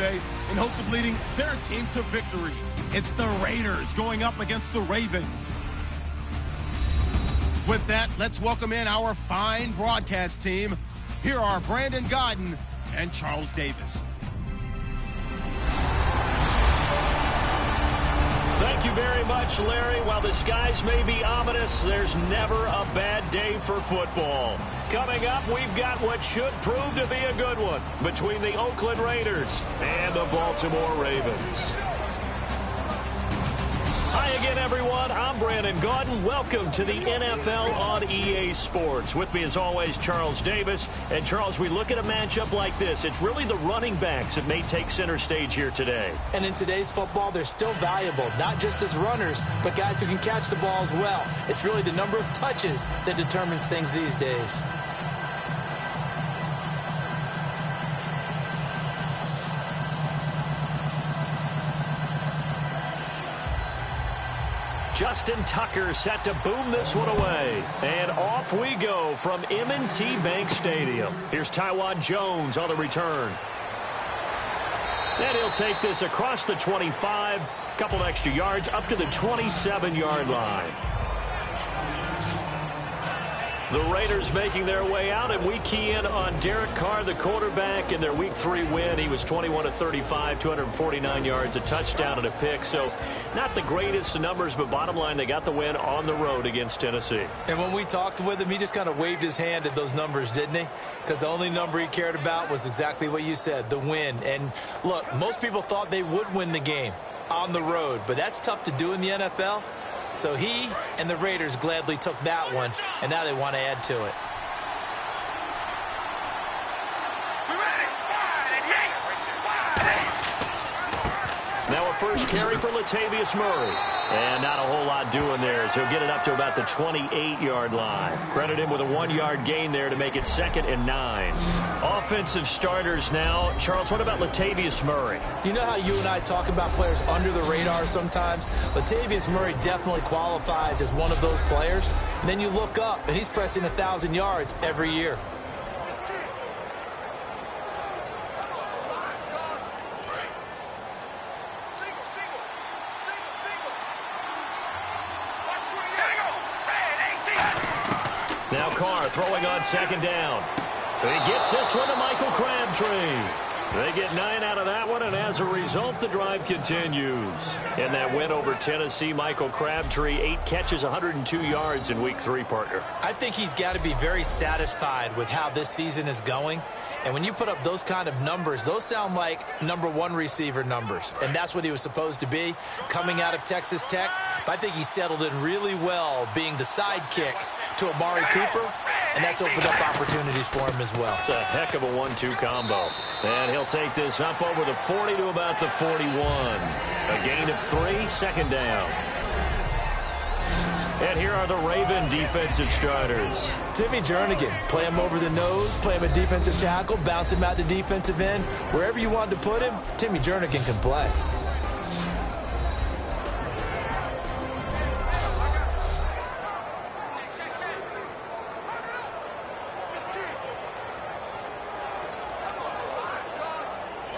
today in hopes of leading their team to victory. It's the Raiders going up against the Ravens. With that, let's welcome in our fine broadcast team. Here are Brandon Godden and Charles Davis. Thank you very much, Larry. While the skies may be ominous, there's never a bad day for football. Coming up, we've got what should prove to be a good one between the Oakland Raiders and the Baltimore Ravens. Hi again, everyone. I'm Brandon Godden. Welcome to the NFL on EA Sports. With me, as always, Charles Davis. And, Charles, we look at a matchup like this. It's really the running backs that may take center stage here today. And in today's football, they're still valuable, not just as runners, but guys who can catch the ball as well. It's really the number of touches that determines things these days. Justin Tucker set to boom this one away. And off we go from M&T Bank Stadium. Here's Taiwan Jones on the return. And he'll take this across the 25, couple extra yards up to the 27-yard line. The Raiders making their way out, and we key in on Derek Carr, the quarterback, in their Week 3 win. He was 21 of 35, 249 yards, a touchdown and a pick. So not the greatest numbers, but bottom line, they got the win on the road against Tennessee. And when we talked with him, he just kind of waved his hand at those numbers, didn't he? Because the only number he cared about was exactly what you said, the win. And look, most people thought they would win the game on the road, but that's tough to do in the NFL. So he and the Raiders gladly took that one, and now they want to add to it. Now a first carry for Latavius Murray. And not a whole lot doing there, as he'll get it up to about the 28-yard line. Credit him with a 1-yard gain there to make it 2nd and 9. Offensive starters now. Charles, what about Latavius Murray? You know how you and I talk about players under the radar sometimes? Latavius Murray definitely qualifies as one of those players. And then you look up, and he's pressing 1,000 yards every year. Now Carr throwing on 2nd down. He gets this one to Michael Crabtree. They get 9 out of that one, and as a result, the drive continues. In that win over Tennessee, Michael Crabtree, 8 catches, 102 yards in Week 3, partner. I think he's got to be very satisfied with how this season is going. And when you put up those kind of numbers, those sound like #1 receiver numbers. And that's what he was supposed to be coming out of Texas Tech. But I think he settled in really well being the sidekick to Amari Cooper. And that's opened up opportunities for him as well. It's a heck of a 1-2 combo. And he'll take this up over the 40 to about the 41. A gain of 3, 2nd down. And here are the Raven defensive starters. Timmy Jernigan, play him over the nose, play him a defensive tackle, bounce him out to defensive end. Wherever you want to put him, Timmy Jernigan can play.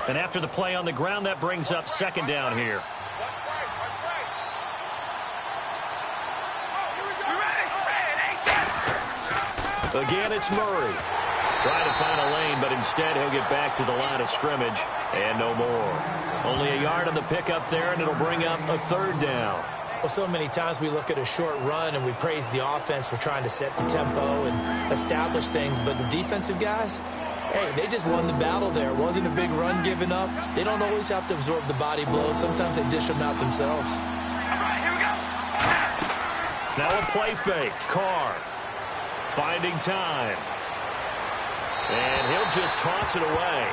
And after the play on the ground, that brings up 2nd down here. Again, it's Murray. Trying to find a lane, but instead he'll get back to the line of scrimmage and no more. Only a yard on the pickup there, and it'll bring up a 3rd down. Well, so many times we look at a short run and we praise the offense for trying to set the tempo and establish things, but the defensive guys, hey, they just won the battle there. It wasn't a big run given up. They don't always have to absorb the body blows. Sometimes they dish them out themselves. All right, here we go. Now a play fake. Carr finding time. And he'll just toss it away.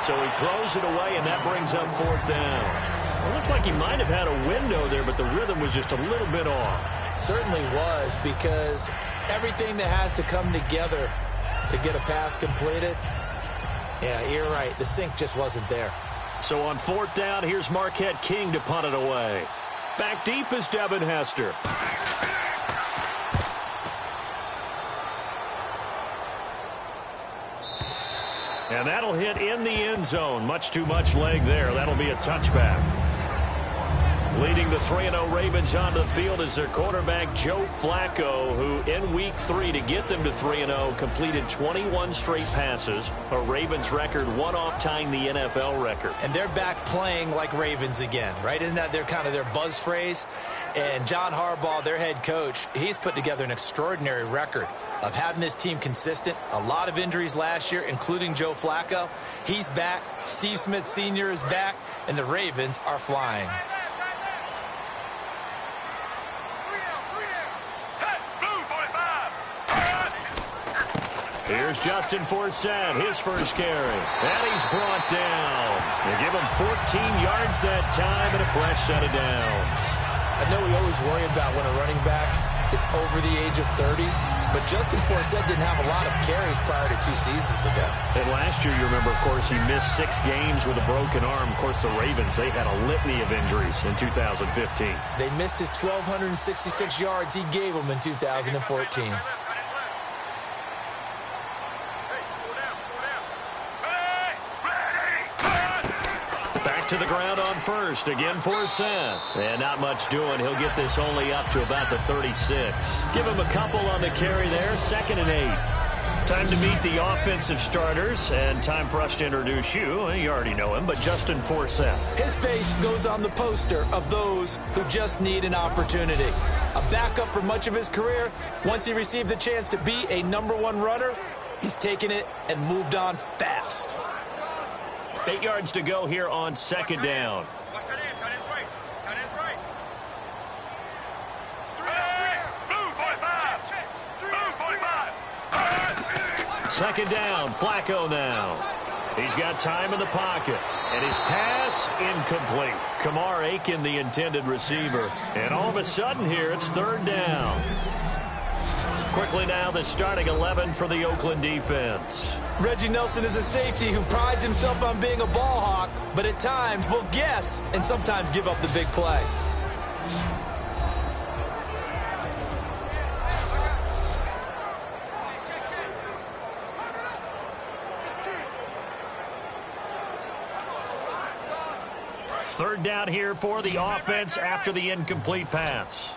So he throws it away, and that brings up 4th down. It looked like he might have had a window there, but the rhythm was just a little bit off. It certainly was, because everything that has to come together to get a pass completed, yeah, you're right. The sync just wasn't there. So on 4th down, here's Marquette King to punt it away. Back deep is Devin Hester. And that'll hit in the end zone. Much too much leg there. That'll be a touchback. Leading the 3-0 Ravens onto the field is their quarterback, Joe Flacco, who in Week 3 to get them to 3-0 completed 21 straight passes, a Ravens record, one off tying the NFL record. And they're back playing like Ravens again, right? Isn't that their buzz phrase? And John Harbaugh, their head coach, he's put together an extraordinary record of having this team consistent. A lot of injuries last year, including Joe Flacco. He's back. Steve Smith Sr. is back, and the Ravens are flying. Here's Justin Forsett, his first carry. And he's brought down. They give him 14 yards that time and a fresh set of downs. I know we always worry about when a running back is over the age of 30, but Justin Forsett didn't have a lot of carries prior to 2 seasons ago. And last year, you remember, of course, he missed 6 games with a broken arm. Of course, the Ravens, they had a litany of injuries in 2015. They missed his 1,266 yards he gave them in 2014. To the ground on first. Again, Forsett. And not much doing. He'll get this only up to about the 36. Give him a couple on the carry there. 2nd and 8. Time to meet the offensive starters. And time for us to introduce you. You already know him, but Justin Forsett. His face goes on the poster of those who just need an opportunity. A backup for much of his career. Once he received the chance to be a #1 runner, he's taken it and moved on fast. 8 yards to go here on 2nd down. Second down, Flacco now. He's got time in the pocket. And his pass incomplete. Kamar Aiken, the intended receiver. And all of a sudden here, it's 3rd down. Quickly now, the starting 11 for the Oakland defense. Reggie Nelson is a safety who prides himself on being a ball hawk, but at times will guess and sometimes give up the big play. Third down here for the offense after the incomplete pass.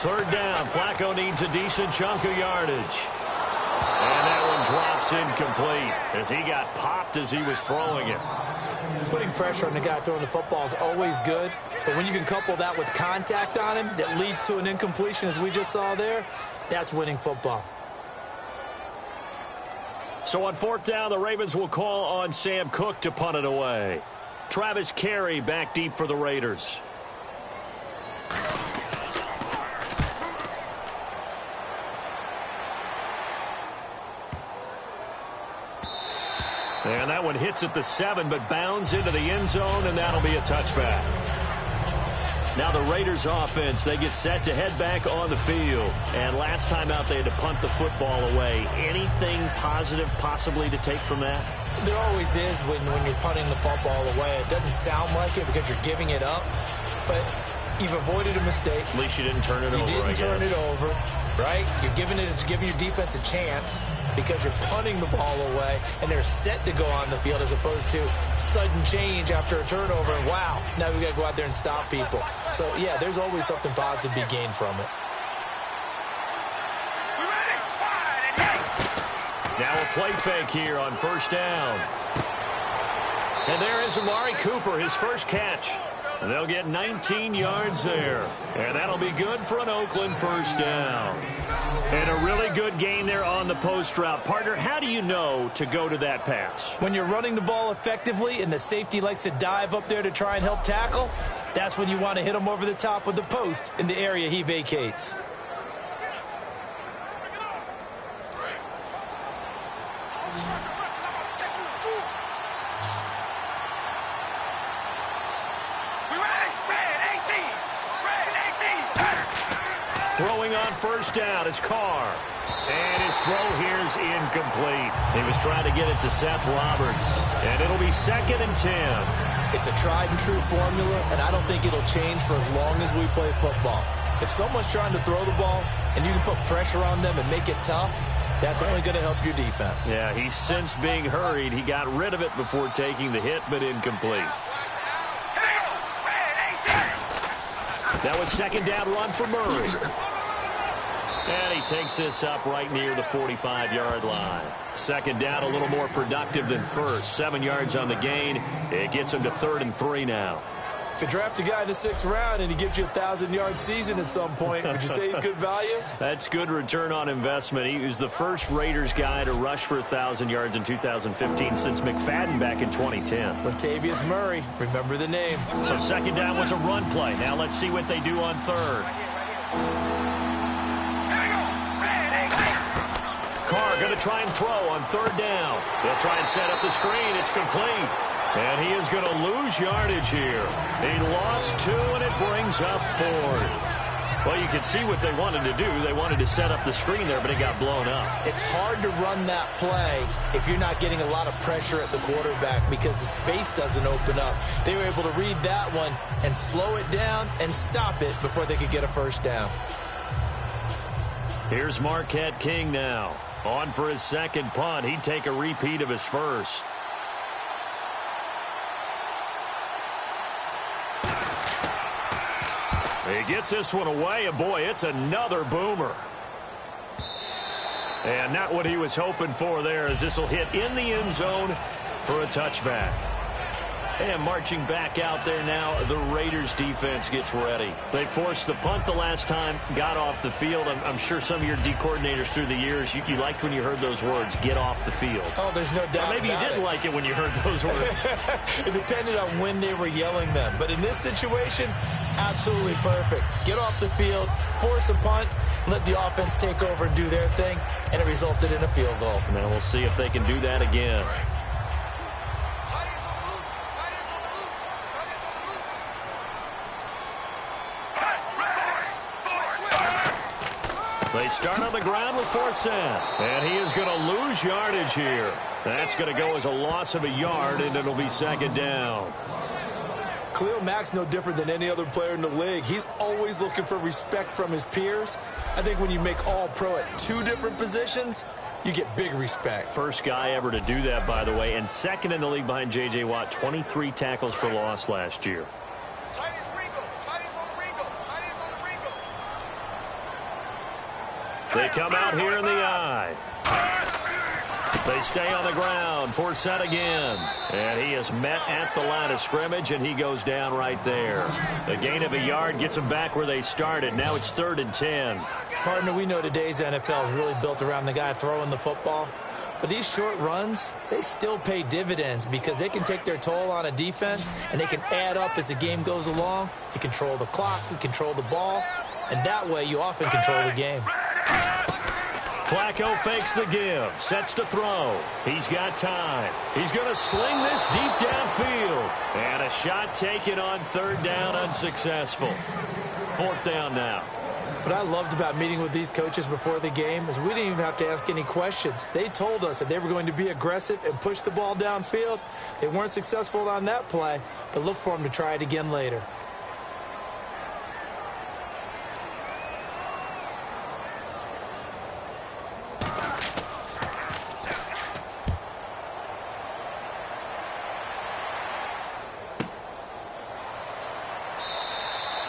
Third down, Flacco needs a decent chunk of yardage. And that one drops incomplete as he got popped as he was throwing it. Putting pressure on the guy throwing the football is always good, but when you can couple that with contact on him that leads to an incompletion, as we just saw there, that's winning football. So on 4th down, the Ravens will call on Sam Cook to punt it away. Travis Carey back deep for the Raiders. And that one hits at the 7, but bounds into the end zone, and that'll be a touchback. Now the Raiders offense, they get set to head back on the field. And last time out, they had to punt the football away. Anything positive possibly to take from that? There always is when you're punting the football away. It doesn't sound like it because you're giving it up, but you've avoided a mistake. At least you didn't turn it over, You didn't turn it over, right? You're giving your defense a chance because you're punting the ball away, and they're set to go on the field as opposed to sudden change after a turnover. And wow, now we got to go out there and stop people. So, yeah, there's always something positive to be gained from it. Now a play fake here on 1st down. And there is Amari Cooper, his first catch. And they'll get 19 yards there. And that'll be good for an Oakland 1st down. And a really good gain there on the post route. Partner, how do you know to go to that pass? When you're running the ball effectively and the safety likes to dive up there to try and help tackle, that's when you want to hit him over the top with the post in the area he vacates. Throwing on 1st down is Carr. And his throw here's incomplete. He was trying to get it to Seth Roberts. And it'll be 2nd and 10. It's a tried and true formula, and I don't think it'll change for as long as we play football. If someone's trying to throw the ball and you can put pressure on them and make it tough, that's only going to help your defense. Yeah, he's since being hurried. He got rid of it before taking the hit, but incomplete. That was second down run for Murray. And he takes this up right near the 45-yard line. Second down, a little more productive than first. 7 yards on the gain. It gets him to 3rd and 3 now. If you draft a guy in the 6th round and he gives you a 1,000-yard season at some point, would you say he's good value? That's good return on investment. He was the first Raiders guy to rush for 1,000 yards in 2015 since McFadden back in 2010. Latavius Murray, remember the name. So second down was a run play. Now let's see what they do on third. Carr going to try and throw on third down. They'll try and set up the screen. It's complete. And he is going to lose yardage here. He lost 2, and it brings up 4th. Well, you can see what they wanted to do. They wanted to set up the screen there, but it got blown up. It's hard to run that play if you're not getting a lot of pressure at the quarterback because the space doesn't open up. They were able to read that one and slow it down and stop it before they could get a first down. Here's Marquette King now. On for his second punt. He'd take a repeat of his first. He gets this one away, and boy, it's another boomer. And not what he was hoping for there, as this will hit in the end zone for a touchback. And marching back out there now, the Raiders defense gets ready. They forced the punt the last time, got off the field. I'm sure some of your D coordinators through the years, you liked when you heard those words, get off the field. Oh, there's no doubt. Or maybe you didn't like it when you heard those words. It depended on when they were yelling them. But in this situation, absolutely perfect. Get off the field, force a punt, let the offense take over and do their thing, and it resulted in a field goal. Now we'll see if they can do that again. They start on the ground with Forsett, and he is going to lose yardage here. That's going to go as a loss of a yard, and it'll be second down. Khalil Mack's no different than any other player in the league. He's always looking for respect from his peers. I think when you make all-pro at 2 different positions, you get big respect. First guy ever to do that, by the way, and second in the league behind J.J. Watt, 23 tackles for loss last year. They come out here in the eye. They stay on the ground. Forsett again. And he is met at the line of scrimmage, and he goes down right there. A gain of a yard gets them back where they started. Now it's 3rd and 10. Partner, we know today's NFL is really built around the guy throwing the football. But these short runs, they still pay dividends because they can take their toll on a defense, and they can add up as the game goes along. You control the clock, you control the ball, and that way you often control the game. Flacco fakes the give, sets to throw. He's got time. He's going to sling this deep downfield. And a shot taken on 3rd down, unsuccessful. 4th down now. What I loved about meeting with these coaches before the game is we didn't even have to ask any questions. They told us that they were going to be aggressive and push the ball downfield. They weren't successful on that play, but look for them to try it again later.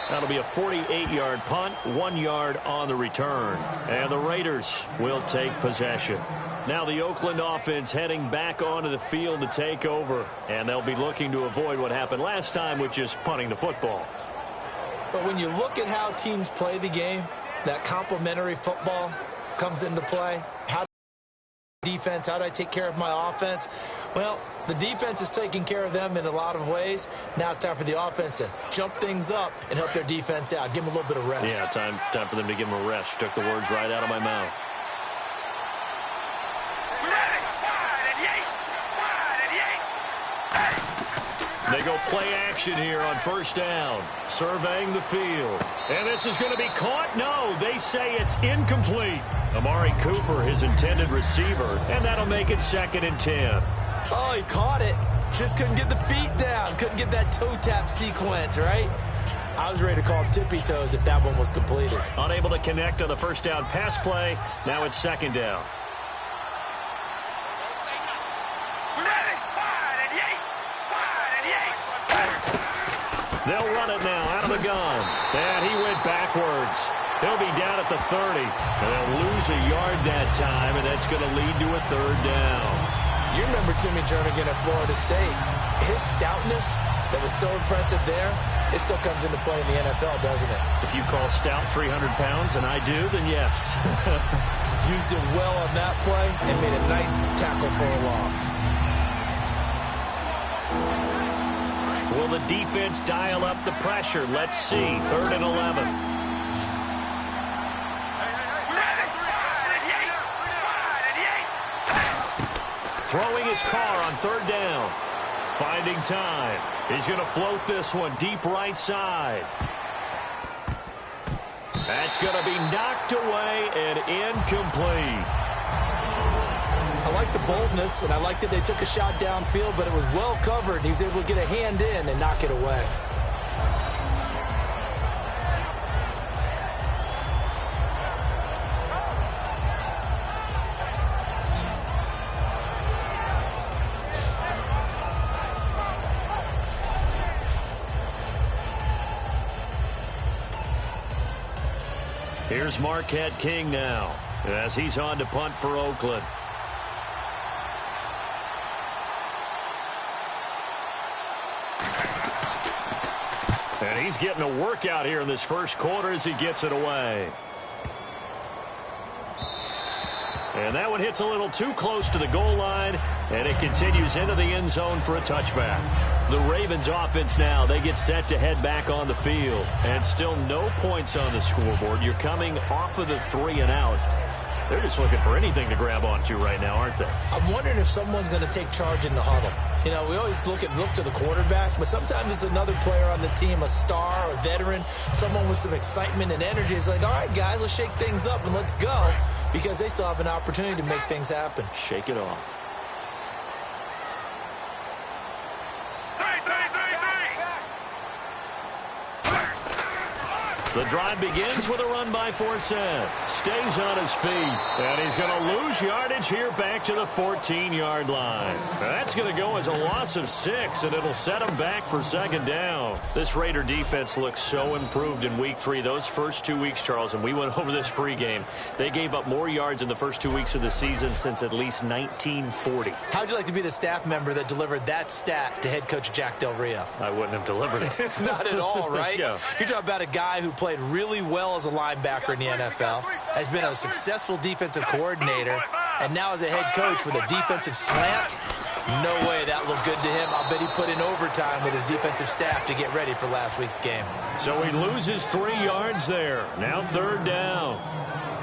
That'll be a 48-yard punt, 1 yard on the return. And the Raiders will take possession. Now the Oakland offense heading back onto the field to take over. And they'll be looking to avoid what happened last time, which is punting the football. But when you look at how teams play the game, that complementary football comes into play. How defense, how do I take care of my offense? Well, the defense is taking care of them in a lot of ways. Now it's time for the offense to jump things up and help their defense out. Give them a little bit of rest. Yeah, time for them to give them a rest. You took the words right out of my mouth. They go play action here on 1st down. Surveying the field. And this is going to be caught? No, they say it's incomplete. Amari Cooper, his intended receiver, and that'll make it 2nd and 10. Oh, he caught it. Just couldn't get the feet down. Couldn't get that toe tap sequence, right? I was ready to call tippy-toes if that one was completed. Unable to connect on the first down pass play. Now it's second down. They'll run it now out of the gun. And he went backwards. He'll be down at the 30. And they'll lose a yard that time, and that's going to lead to a third down. You remember Timmy Jernigan at Florida State. His stoutness that was so impressive there, it still comes into play in the NFL, doesn't it? If you call stout 300 pounds, and I do, then yes. Used it well on that play and made a nice tackle for a loss. Will the defense dial up the pressure? Let's see. 3rd and 11. Throwing his car on 3rd down. Finding time. He's going to float this one deep right side. That's going to be knocked away and incomplete. I like the boldness, and I like that they took a shot downfield, but it was well covered, and he was able to get a hand in and knock it away. Here's Marquette King now, as he's on to punt for Oakland. And he's getting a workout here in this first quarter as he gets it away. And that one hits a little too close to the goal line, and it continues into the end zone for a touchback. The Ravens offense now, they get set to head back on the field. And still no points on the scoreboard. You're coming off of the 3 and out. They're just looking for anything to grab onto right now, aren't they? I'm wondering if someone's going to take charge in the huddle. You know, we always look to the quarterback, but sometimes it's another player on the team, a star, a veteran, someone with some excitement and energy. It's like, all right, guys, let's shake things up and let's go, because they still have an opportunity to make things happen. Shake it off. The drive begins with a run by Forsett. Stays on his feet. And he's going to lose yardage here back to the 14-yard line. That's going to go as a loss of 6, and it'll set him back for second down. This Raider defense looks so improved in Week 3. Those first 2 weeks, Charles, and we went over this pregame, they gave up more yards in the first 2 weeks of the season since at least 1940. How'd you like to be the staff member that delivered that stat to head coach Jack Del Rio? I wouldn't have delivered it. Not at all, right? Yeah. You're talking about a guy who played really well as a linebacker in the NFL, has been a successful defensive coordinator, and now as a head coach with a defensive slant. No way that looked good to him. I'll bet he put in overtime with his defensive staff to get ready for last week's game. So he loses 3 yards there. Now 3rd down.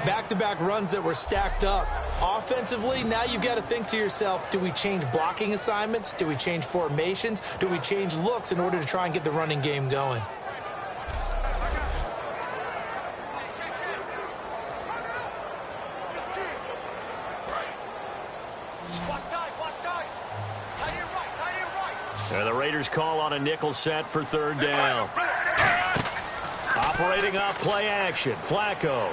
Back-to-back runs that were stacked up. Offensively, now you've got to think to yourself, do we change blocking assignments? Do we change formations? Do we change looks in order to try and get the running game going? And the Raiders call on a nickel set for 3rd down. Operating off play action. Flacco.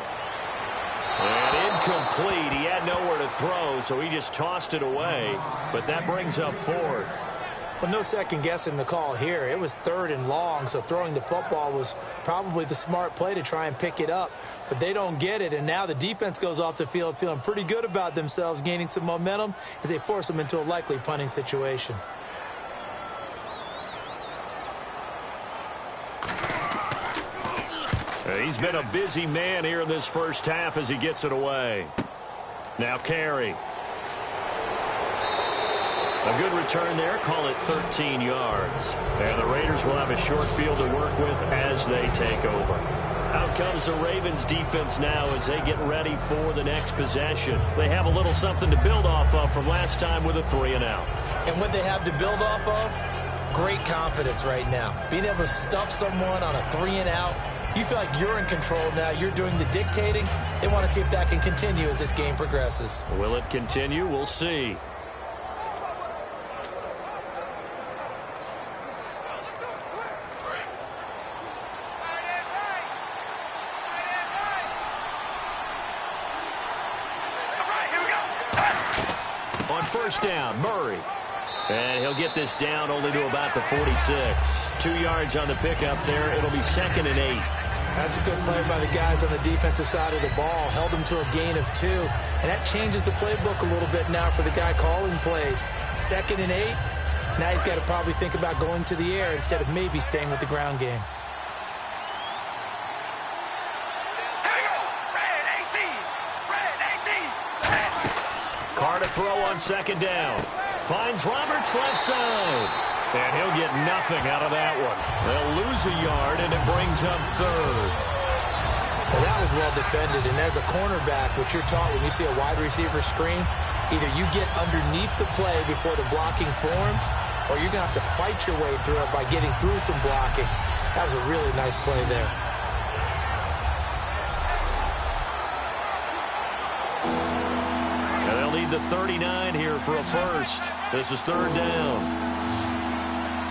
And incomplete. He had nowhere to throw, so he just tossed it away. But that brings up 4th. Well, no second guessing the call here. It was 3rd and long, so throwing the football was probably the smart play to try and pick it up. But they don't get it, and now the defense goes off the field feeling pretty good about themselves, gaining some momentum as they force them into a likely punting situation. He's been a busy man here in this first half as he gets it away. Now Carey. A good return there. Call it 13 yards. And the Raiders will have a short field to work with as they take over. Out comes the Ravens defense now as they get ready for the next possession. They have a little something to build off of from last time with a 3 and out. And what they have to build off of? Great confidence right now. Being able to stuff someone on a 3 and out. You feel like you're in control now. You're doing the dictating. They want to see if that can continue as this game progresses. Will it continue? We'll see. first down. Murray. And he'll get this down only to about the 46. 2 yards on the pickup there. It'll be 2nd and 8. That's a good play by the guys on the defensive side of the ball. Held them to a gain of 2. And that changes the playbook a little bit now for the guy calling plays. 2nd and 8. Now he's got to probably think about going to the air instead of maybe staying with the ground game. Carr to throw on 2nd down. Finds Roberts left side. And he'll get nothing out of that one. They'll lose a yard, and it brings up 3rd. Well, that was well defended. And as a cornerback, what you're taught when you see a wide receiver screen, either you get underneath the play before the blocking forms, or you're going to have to fight your way through it by getting through some blocking. That was a really nice play there. And they'll need the 39 here for a first. This is 3rd down.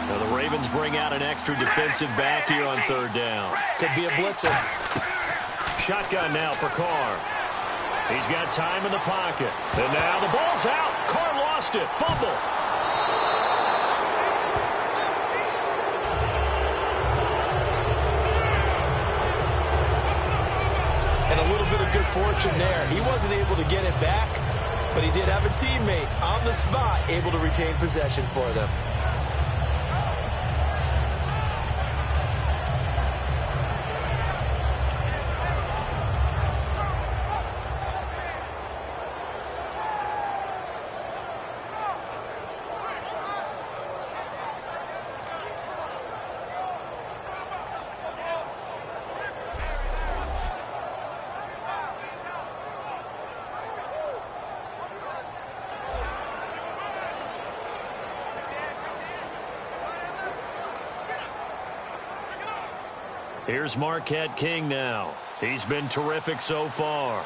Now the Ravens bring out an extra defensive back here on 3rd down. Could be a blitzer. Shotgun now for Carr. He's got time in the pocket. And now the ball's out. Carr lost it. Fumble. And a little bit of good fortune there. He wasn't able to get it back, but he did have a teammate on the spot able to retain possession for them. Here's Marquette King now. He's been terrific so far.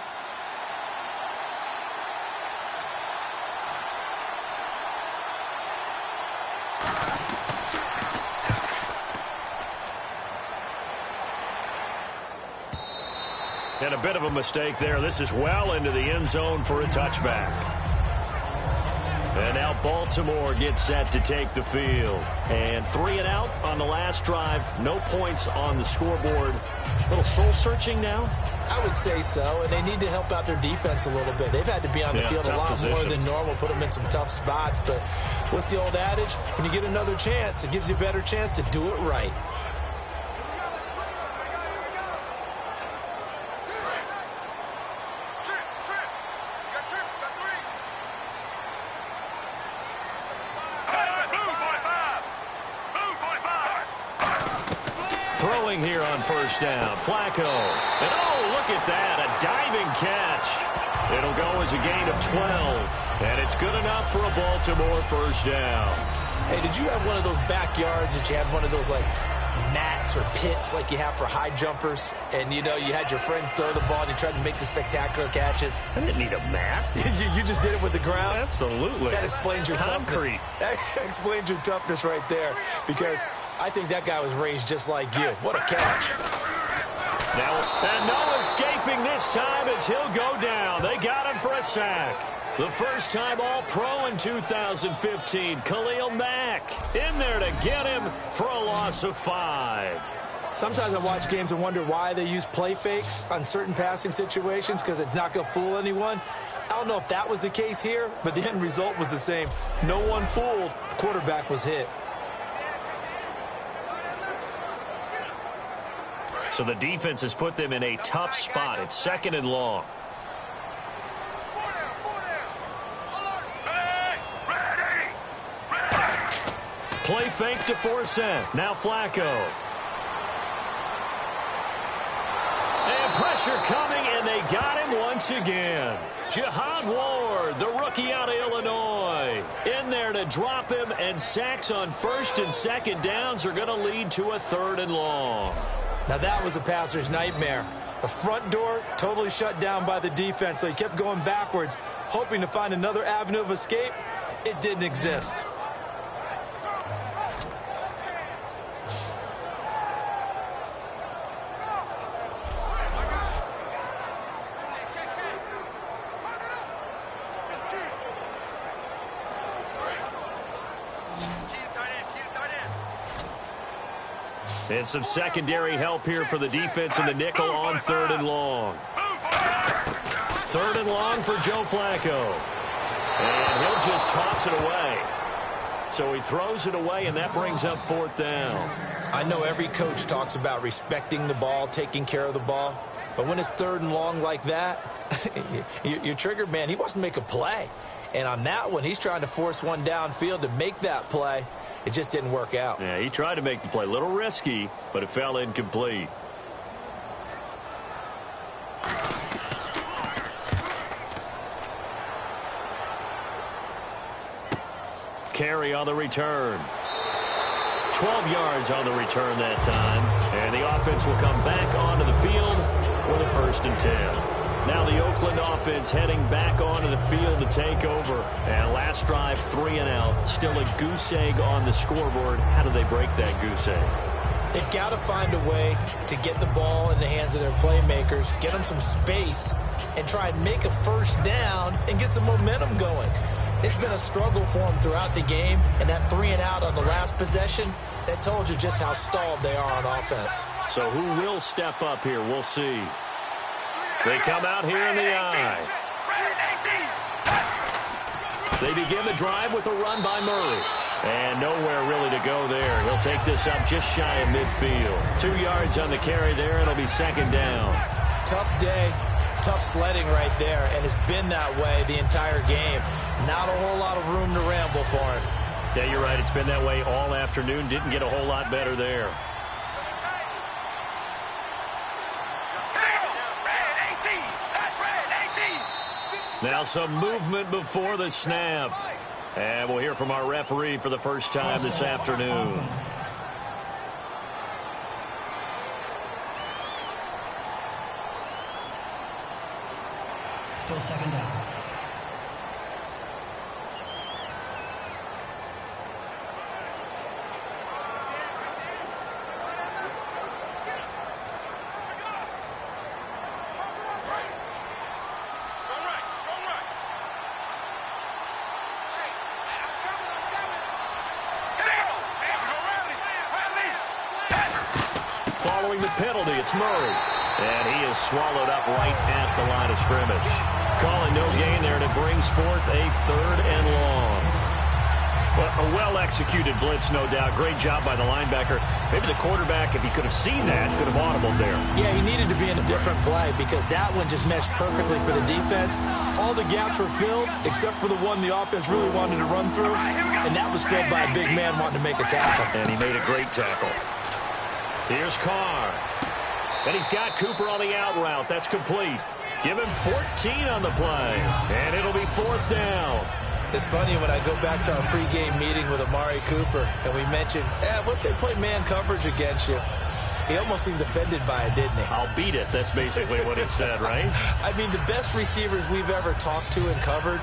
And a bit of a mistake there. This is well into the end zone for a touchback. And now Baltimore gets set to take the field. And 3 and out on the last drive. No points on the scoreboard. A little soul-searching now? I would say so, and they need to help out their defense a little bit. They've had to be on the field a lot more than normal, put them in some tough spots. But what's the old adage? When you get another chance, it gives you a better chance to do it right. Throwing here on first down. Flacco. And oh, look at that. A diving catch. It'll go as a gain of 12. And it's good enough for a Baltimore first down. Hey, did you have one of those backyards that you had one of those, like, mats or pits like you have for high jumpers? And, you know, you had your friends throw the ball and you tried to make the spectacular catches? I didn't need a mat. you just did it with the ground? Absolutely. That explains your concrete. That explains your toughness right there, because I think that guy was raised just like you. What a catch. Now, and no escaping this time as he'll go down. They got him for a sack. The first time All-Pro in 2015, Khalil Mack in there to get him for a loss of 5. Sometimes I watch games and wonder why they use play fakes on certain passing situations, because it's not going to fool anyone. I don't know if that was the case here, but the end result was the same. No one fooled. The quarterback was hit. So the defense has put them in a tough spot. It's 2nd and long. Play fake to force it. Now Flacco. And pressure coming, and they got him once again. Jihad Ward, the rookie out of Illinois, in there to drop him, and sacks on first and second downs are going to lead to a 3rd and long. Now that was a passer's nightmare. The front door totally shut down by the defense, so he kept going backwards, hoping to find another avenue of escape. It didn't exist. And some secondary help here for the defense in the nickel on 3rd and long. 3rd and long for Joe Flacco. And he'll just toss it away. So he throws it away, and that brings up 4th down. I know every coach talks about respecting the ball, taking care of the ball. But when it's 3rd and long like that, you're triggered, man. He wants to make a play. And on that one, he's trying to force one downfield to make that play. It just didn't work out. Yeah, he tried to make the play. A little risky, but it fell incomplete. Carry on the return. 12 yards on the return that time. And the offense will come back onto the field for the 1st and 10. Now the Oakland offense heading back onto the field to take over. And last drive, 3 and out. Still a goose egg on the scoreboard. How do they break that goose egg? They've got to find a way to get the ball in the hands of their playmakers, get them some space, and try and make a 1st down and get some momentum going. It's been a struggle for them throughout the game, and that 3 and out on the last possession, that told you just how stalled they are on offense. So who will step up here? We'll see. They come out here in the eye. They begin the drive with a run by Murray. And nowhere really to go there. He'll take this up just shy of midfield. 2 yards on the carry there, and it'll be 2nd down. Tough day, tough sledding right there, and it's been that way the entire game. Not a whole lot of room to ramble for him. Yeah, you're right. It's been that way all afternoon. Didn't get a whole lot better there. Now some movement before the snap. And we'll hear from our referee for the first time this afternoon. Still 2nd down. Following the penalty, it's Murray. And he is swallowed up right at the line of scrimmage. Calling no gain there, and it brings forth a 3rd and long. Well, a well-executed blitz, no doubt. Great job by the linebacker. Maybe the quarterback, if he could have seen that, could have audibled there. Yeah, he needed to be in a different play because that one just meshed perfectly for the defense. All the gaps were filled except for the one the offense really wanted to run through, and that was filled by a big man wanting to make a tackle. And he made a great tackle. Here's Carr. And he's got Cooper on the out route. That's complete. Give him 14 on the play. And it'll be 4th down. It's funny when I go back to our pregame meeting with Amari Cooper and we mentioned, what if they play man coverage against you? He almost seemed offended by it, didn't he? I'll beat it. That's basically what he said, right? I mean, the best receivers we've ever talked to and covered,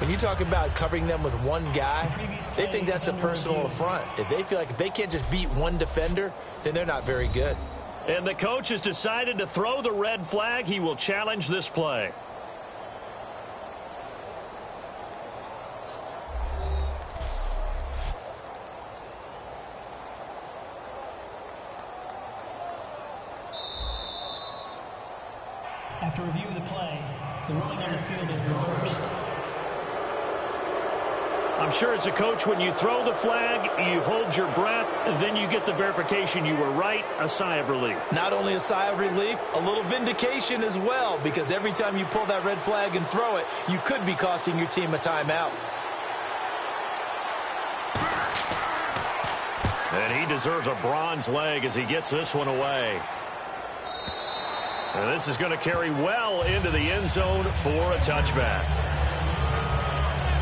when you talk about covering them with one guy, they think that's a personal affront. If they feel like if they can't just beat one defender, then they're not very good. And the coach has decided to throw the red flag. He will challenge this play. After review of the play, the ruling on the field is reversed. I'm sure as a coach, when you throw the flag, you hold your breath, then you get the verification you were right, a sigh of relief. Not only a sigh of relief, a little vindication as well, because every time you pull that red flag and throw it, you could be costing your team a timeout. And he deserves a bronze leg as he gets this one away. And this is going to carry well into the end zone for a touchback.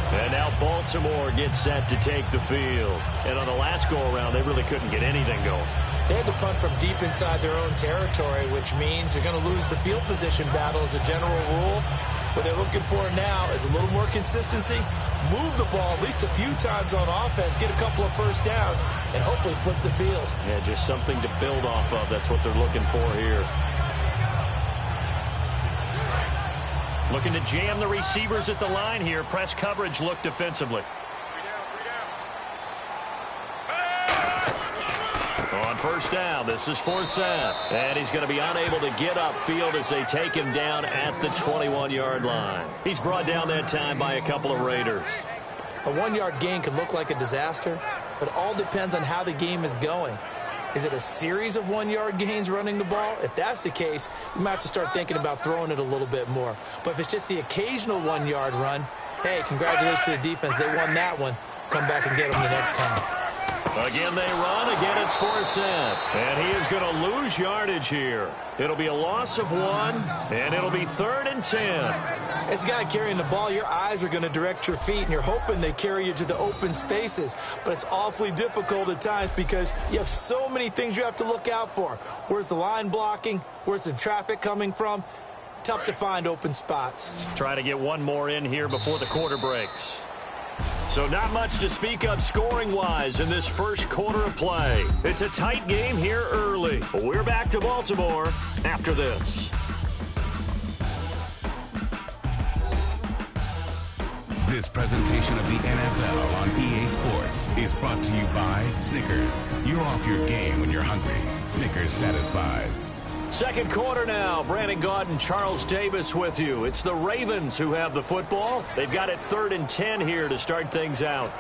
And now Baltimore gets set to take the field. And on the last go-around, they really couldn't get anything going. They had to punt from deep inside their own territory, which means they're going to lose the field position battle as a general rule. What they're looking for now is a little more consistency, move the ball at least a few times on offense, get a couple of first downs, and hopefully flip the field. Yeah, just something to build off of. That's what they're looking for here. Looking to jam the receivers at the line here. Press coverage look defensively. On On first down, this is Forsett. And he's going to be unable to get upfield as they take him down at the 21-yard line. He's brought down that time by a couple of Raiders. A 1-yard gain can look like a disaster, but it all depends on how the game is going. Is it a series of 1-yard gains running the ball? If that's the case, you might have to start thinking about throwing it a little bit more. But if it's just the occasional 1-yard run, hey, congratulations to the defense. They won that one. Come back and get them the next time. Again, they run. Again, it's Forsett. And he is going to lose yardage here. It'll be a loss of 1, and it'll be 3rd and 10. As a guy carrying the ball, your eyes are going to direct your feet, and you're hoping they carry you to the open spaces. But it's awfully difficult at times because you have so many things you have to look out for. Where's the line blocking? Where's the traffic coming from? Tough to find open spots. Try to get one more in here before the quarter breaks. So not much to speak of scoring-wise in this first quarter of play. It's a tight game here early. We're back to Baltimore after this. This presentation of the NFL on EA Sports is brought to you by Snickers. You're off your game when you're hungry. Snickers satisfies. Second quarter now. Brandon Gaudin, Charles Davis with you. It's the Ravens who have the football. They've got it 3rd and 10 here to start things out.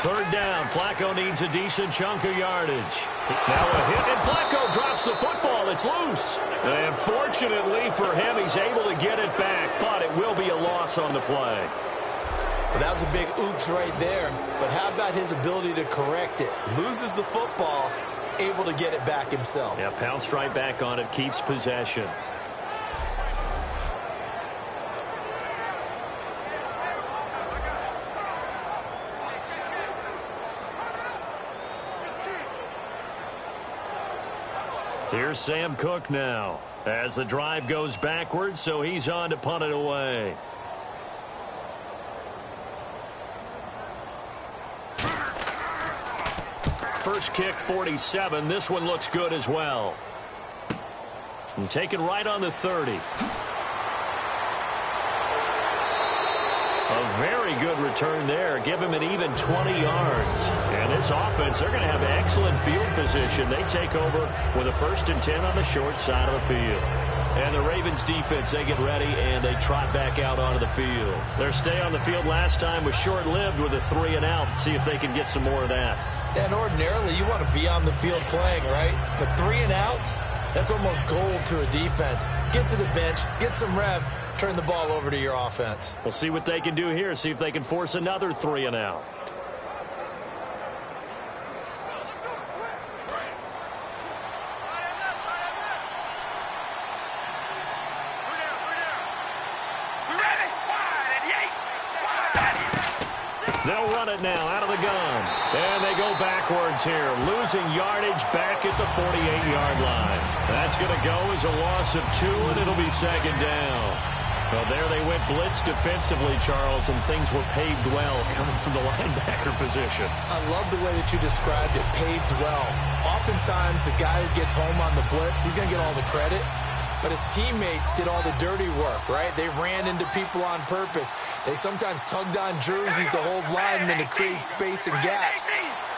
Third down. Flacco needs a decent chunk of yardage. Now a hit, and Flacco drops the football. It's loose. And fortunately for him, he's able to get it back, but it will be a loss on the play. Well, that was a big oops right there. But how about his ability to correct it? Loses the football, able to get it back himself. Yeah, pounced right back on it, keeps possession. Here's Sam Cook now as the drive goes backwards, so he's on to punt it away. First kick, 47. This one looks good as well. And taken right on the 30. A very good return there. Give him an even 20 yards. And this offense, they're going to have excellent field position. They take over with a 1st and 10 on the short side of the field. And the Ravens defense, they get ready, and they trot back out onto the field. Their stay on the field last time was short-lived with a 3 and out. See if they can get some more of that. And ordinarily, you want to be on the field playing, right? But 3 and outs, that's almost gold to a defense. Get to the bench, get some rest, turn the ball over to your offense. We'll see what they can do here, see if they can force another 3 and out. They'll run it now out of the gun. And they go backwards here, losing yardage back at the 48-yard line. That's going to go as a loss of 2, and it'll be 2nd down. Well, there they went blitz defensively, Charles, and things were paved well coming from the linebacker position. I love the way that you described it, paved well. Oftentimes, the guy who gets home on the blitz, he's going to get all the credit. But his teammates did all the dirty work, right? They ran into people on purpose. They sometimes tugged on jerseys to hold linemen to create space and gaps.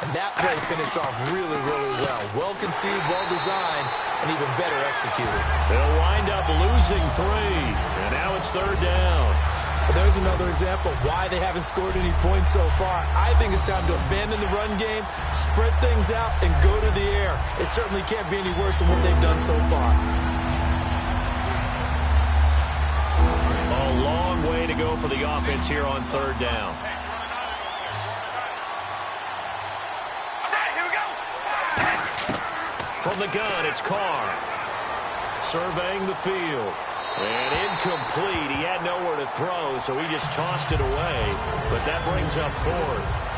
And that play finished off really, really well. Well conceived, well designed, and even better executed. They'll wind up losing 3. And now it's 3rd down. But there's another example of why they haven't scored any points so far. I think it's time to abandon the run game, spread things out, and go to the air. It certainly can't be any worse than what they've done so far. A long way to go for the offense here on 3rd down. From the gun, it's Carr. Surveying the field. And incomplete. He had nowhere to throw, so he just tossed it away. But that brings up 4th.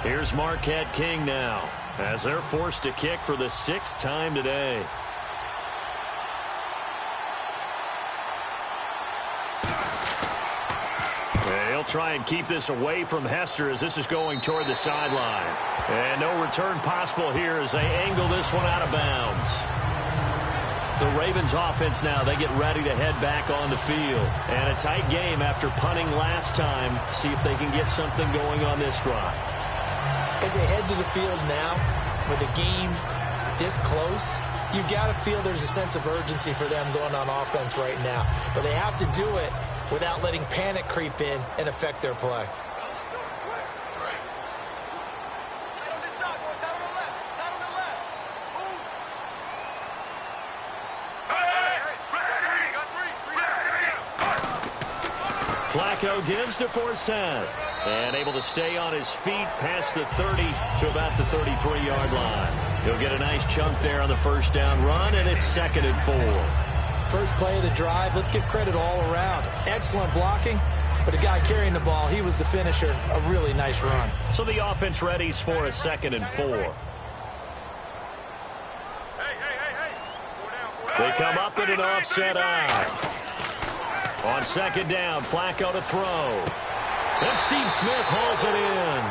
Here's Marquette King now as they're forced to kick for the 6th time today. He'll try and keep this away from Hester as this is going toward the sideline. And no return possible here as they angle this one out of bounds. The Ravens offense now, they get ready to head back on the field. And a tight game after punting last time. See if they can get something going on this drive. As they head to the field now, with the game this close, you've got to feel there's a sense of urgency for them going on offense right now. But they have to do it without letting panic creep in and affect their play. Flacco gives to Forsett. And able to stay on his feet past the 30 to about the 33-yard line. He'll get a nice chunk there on the first down run, and it's 2nd and 4. First play of the drive, let's give credit all around. Excellent blocking, but the guy carrying the ball, he was the finisher. A really nice run. So the offense readies for a 2nd and 4. They come up in an offset eye. On 2nd down, Flacco to throw. And Steve Smith hauls it in.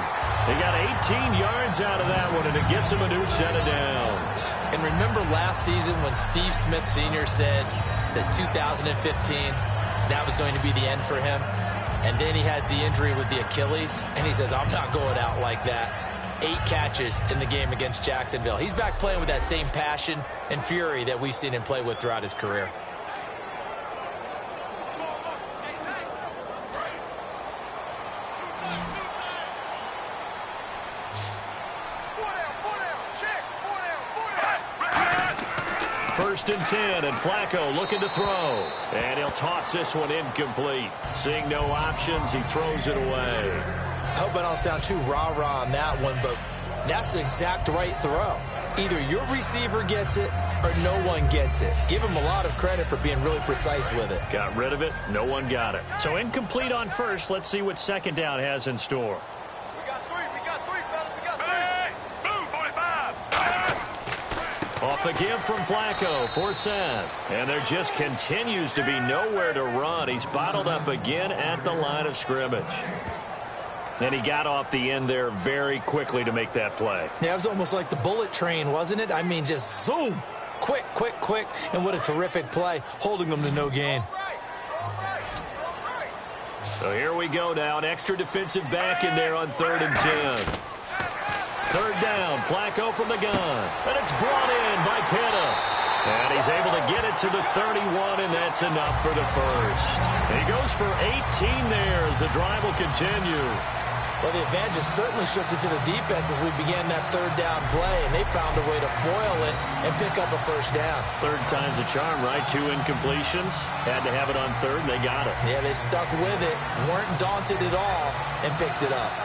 They got 18 yards out of that one, and it gets him a new set of downs. And remember last season when Steve Smith Sr. said that 2015, that was going to be the end for him? And then he has the injury with the Achilles, and he says, I'm not going out like that. 8 catches in the game against Jacksonville. He's back playing with that same passion and fury that we've seen him play with throughout his career. First and 10, and Flacco looking to throw. And he'll toss this one incomplete. Seeing no options, he throws it away. I hope I don't sound too rah-rah on that one, but that's the exact right throw. Either your receiver gets it or no one gets it. Give him a lot of credit for being really precise with it. Got rid of it. No one got it. So incomplete on first. Let's see what 2nd down has in store. Off the give from Flacco, Forsett. And there just continues to be nowhere to run. He's bottled up again at the line of scrimmage. And he got off the end there very quickly to make that play. Yeah, it was almost like the bullet train, wasn't it? I mean, just zoom. Quick, quick, quick. And what a terrific play, holding them to no gain. So here we go now. An extra defensive back in there on 3rd and 10. 3rd down, Flacco from the gun. And it's brought in by Pitta. And he's able to get it to the 31, and that's enough for the first. And he goes for 18 there as the drive will continue. Well, the advantage has certainly shifted to the defense as we began that 3rd down play, and they found a way to foil it and pick up a first down. 3rd time's a charm, right? 2 incompletions. Had to have it on 3rd, and they got it. Yeah, they stuck with it, weren't daunted at all, and picked it up.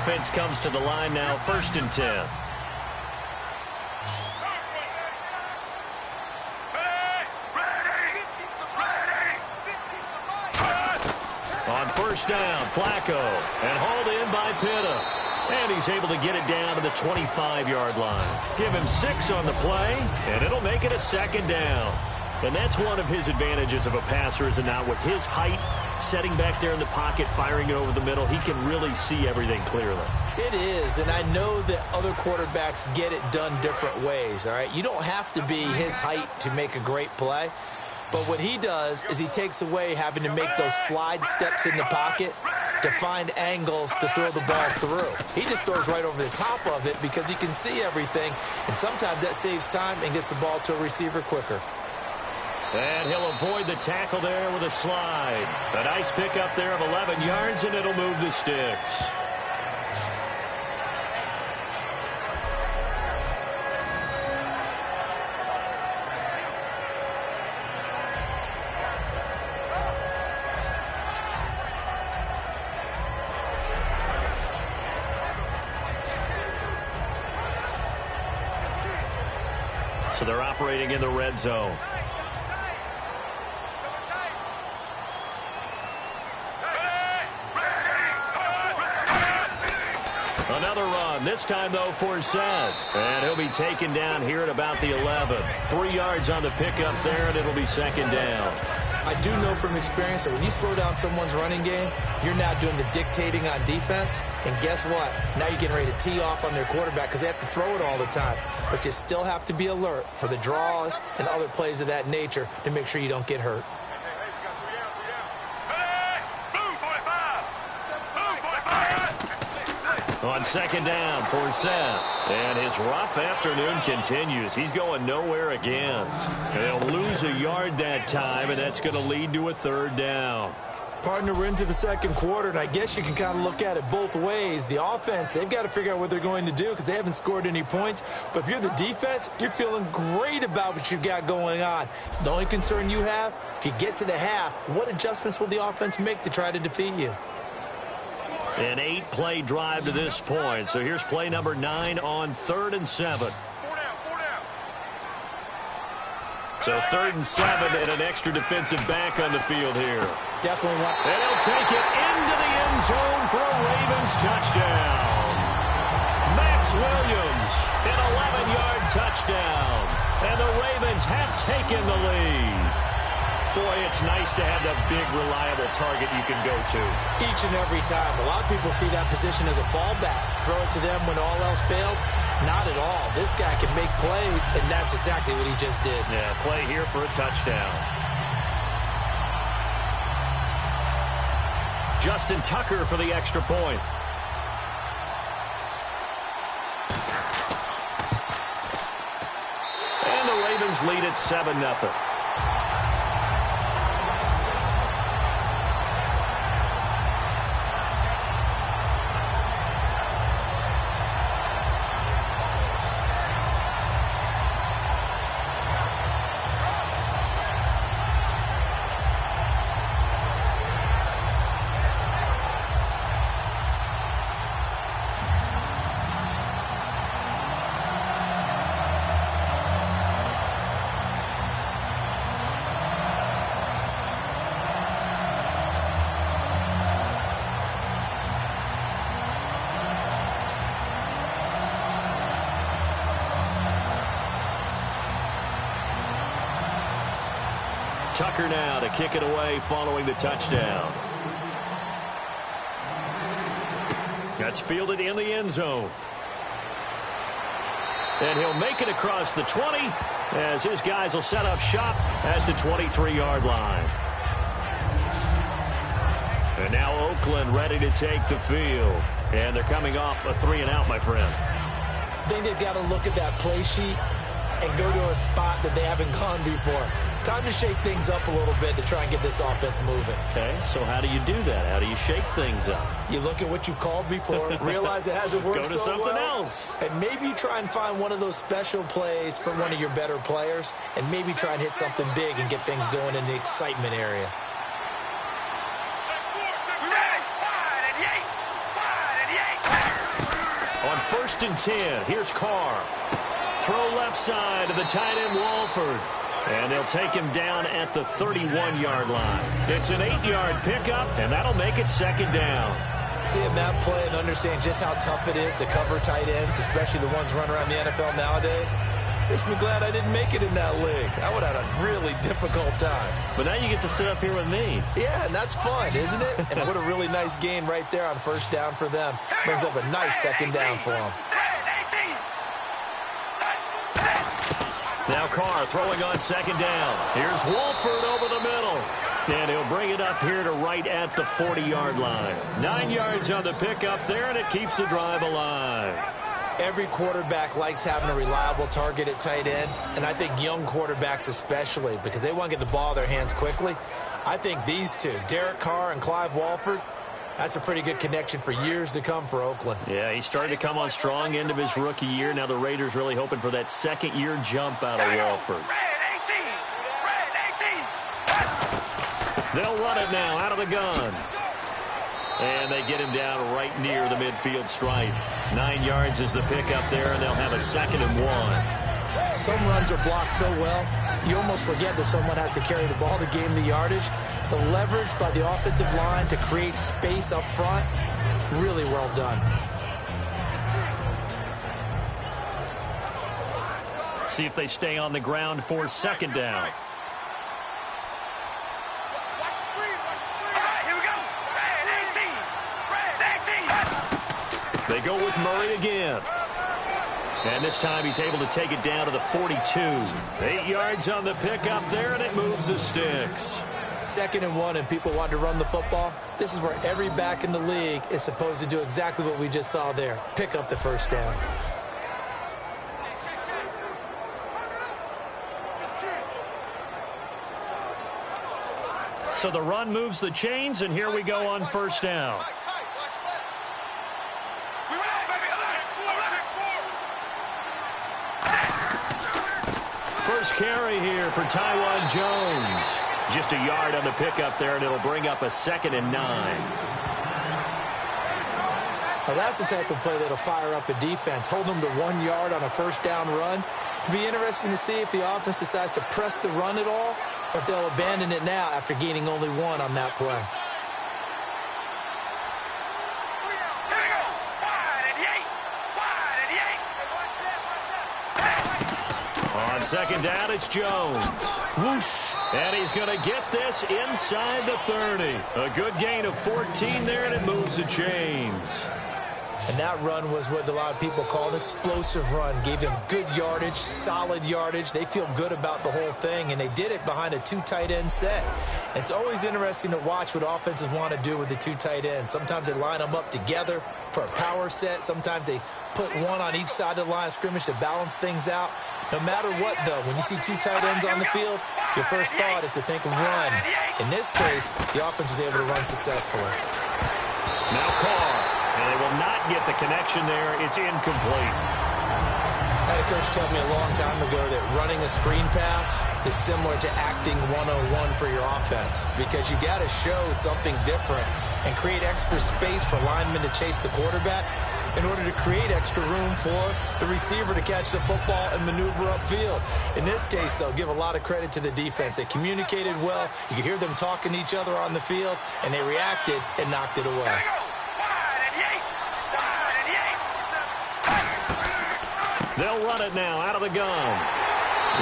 Offense comes to the line now, 1st and 10. On 1st down, Flacco, and hauled in by Pitta. And he's able to get it down to the 25-yard line. Give him 6 on the play, and it'll make it a 2nd down. And that's one of his advantages of a passer, is not with his height, setting back there in the pocket, firing it over the middle. He can really see everything clearly. It is, and I know that other quarterbacks get it done different ways, all right? You don't have to be his height to make a great play. But what he does is he takes away having to make those slide steps in the pocket to find angles to throw the ball through. He just throws right over the top of it because he can see everything, and sometimes that saves time and gets the ball to a receiver quicker. And he'll avoid the tackle there with a slide. A nice pickup there of 11 yards, and it'll move the sticks. So they're operating in the red zone. Another run, this time, though, for Seth. And he'll be taken down here at about the 11. 3 yards on the pickup there, and it'll be second down. I do know from experience that when you slow down someone's running game, you're now doing the dictating on defense. And guess what? Now you're getting ready to tee off on their quarterback because they have to throw it all the time. But you still have to be alert for the draws and other plays of that nature to make sure you don't get hurt. On second down for Seth. And his rough afternoon continues. He's going nowhere again. They'll lose a yard that time, and that's going to lead to a third down. Partner, we're into the second quarter, and I guess you can kind of look at it both ways. The offense, they've got to figure out what they're going to do because they haven't scored any points. But if you're the defense, you're feeling great about what you've got going on. The only concern you have, if you get to the half, what adjustments will the offense make to try to defeat you? An 8-play drive to this point. So here's play number 9 on 3rd and 7. So 3rd and 7 and an extra defensive back on the field here. Definitely want. And he'll take it into the end zone for a Ravens touchdown. Max Williams, an 11-yard touchdown. And the Ravens have taken the lead. Boy, it's nice to have that big, reliable target you can go to. Each and every time. A lot of people see that position as a fallback. Throw it to them when all else fails. Not at all. This guy can make plays, and that's exactly what he just did. Yeah, play here for a touchdown. Justin Tucker for the extra point. And the Ravens lead at 7-0. Tucker now to kick it away following the touchdown. That's fielded in the end zone. And he'll make it across the 20 as his guys will set up shop at the 23-yard line. And now Oakland ready to take the field. And they're coming off a 3-and-out, my friend. I think they've got to look at that play sheet and go to a spot that they haven't gone before. Time to shake things up a little bit to try and get this offense moving. Okay, so how do you do that? How do you shake things up? You look at what you've called before, realize it hasn't worked Go to so something well, else. and maybe you try and find one of those special plays from one of your better players, and maybe try and hit something big and get things going in the excitement area. On 1st and 10, here's Carr. Throw left side to the tight end Walford. And they'll take him down at the 31-yard line. It's an 8-yard pickup, and that'll make it second down. Seeing that play and understand just how tough it is to cover tight ends, especially the ones running around the NFL nowadays, makes me glad I didn't make it in that league. I would have had a really difficult time. But now you get to sit up here with me. Yeah, and that's fun, isn't it? And what a really nice gain right there on 1st down for them. Brings up a nice second down for them. Now Carr throwing on 2nd down. Here's Walford over the middle. And he'll bring it up here to right at the 40-yard line. 9 yards on the pickup there, and it keeps the drive alive. Every quarterback likes having a reliable target at tight end, and I think young quarterbacks especially, because they want to get the ball in their hands quickly. I think these two, Derek Carr and Clive Walford, that's a pretty good connection for years to come for Oakland. Yeah, he started to come on strong end of his rookie year. Now the Raiders really hoping for that second-year jump out of Walford. They'll run it now out of the gun. And they get him down right near the midfield stripe. 9 yards is the pickup there, and they'll have a 2nd and 1. Some runs are blocked so well, you almost forget that someone has to carry the ball to gain the yardage. The leverage by the offensive line to create space up front, really well done. See if they stay on the ground for second down. They go with Murray again. And this time he's able to take it down to the 42. 8 yards on the pickup there, and it moves the sticks. 2nd and 1, and people want to run the football. This is where every back in the league is supposed to do exactly what we just saw there. Pick up the first down. So the run moves the chains, and here we go on first down. First carry here for Taiwan Jones. Just a yard on the pickup there, and it'll bring up a 2nd and 9. Now that's the type of play that'll fire up a defense. Hold them to 1 yard on a first down run. It'll be interesting to see if the offense decides to press the run at all, or if they'll abandon it now after gaining only 1 on that play. On second down, it's Jones. Whoosh. And he's going to get this inside the 30. A good gain of 14 there, and it moves the chains. And that run was what a lot of people call an explosive run. Gave them good yardage, solid yardage. They feel good about the whole thing, and they did it behind a 2 tight end set. It's always interesting to watch what offenses want to do with the 2 tight ends. Sometimes they line them up together for a power set. Sometimes they put one on each side of the line of scrimmage to balance things out. No matter what, though, when you see 2 tight ends on the field, your first thought is to think run. In this case, the offense was able to run successfully. Now Carr. And they will not get the connection there. It's incomplete. I had a coach tell me a long time ago that running a screen pass is similar to acting 101 for your offense, because you got to show something different and create extra space for linemen to chase the quarterback in order to create extra room for the receiver to catch the football and maneuver upfield. In this case, though, give a lot of credit to the defense. They communicated well. You could hear them talking to each other on the field, and they reacted and knocked it away. They'll run it now out of the gun.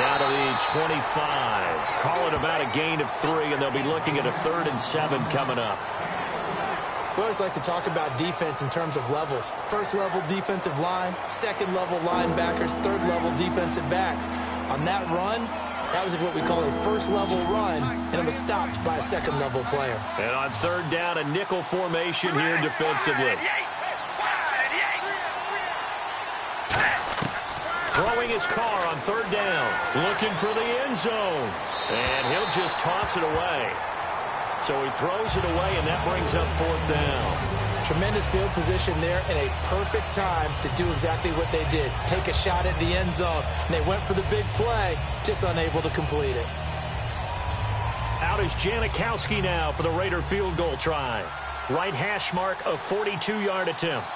Down to the 25. Call it about a gain of 3, and they'll be looking at a 3rd and 7 coming up. We always like to talk about defense in terms of levels. First level defensive line, second level linebackers, third level defensive backs. On that run, that was what we call a first level run, and it was stopped by a second level player. And on 3rd down, a nickel formation here defensively. Throwing his car on 3rd down. Looking for the end zone. And he'll just toss it away. So he throws it away, and that brings up 4th down. Tremendous field position there, and a perfect time to do exactly what they did. Take a shot at the end zone. And they went for the big play, just unable to complete it. Out is Janikowski now for the Raider field goal try. Right hash mark, a 42-yard attempt.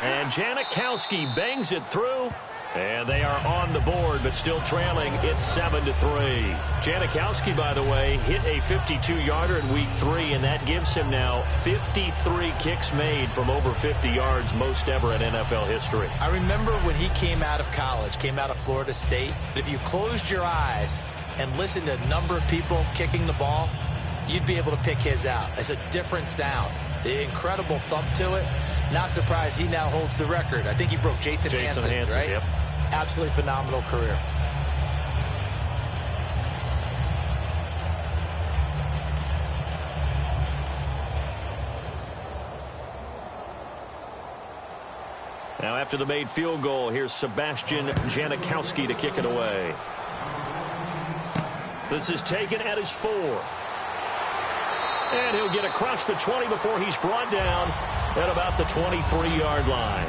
And Janikowski bangs it through. And they are on the board, but still trailing. It's 7-3. Janikowski, by the way, hit a 52-yarder in Week 3, and that gives him now 53 kicks made from over 50 yards, most ever in NFL history. I remember when he came out of college, came out of Florida State. If you closed your eyes and listened to a number of people kicking the ball, you'd be able to pick his out. It's a different sound. The incredible thump to it. Not surprised he now holds the record. I think he broke Jason Hansen, right? Yep. Absolutely phenomenal career. Now after the made field goal, here's Sebastian Janikowski to kick it away. This is taken at his 4. And he'll get across the 20 before he's brought down at about the 23-yard line.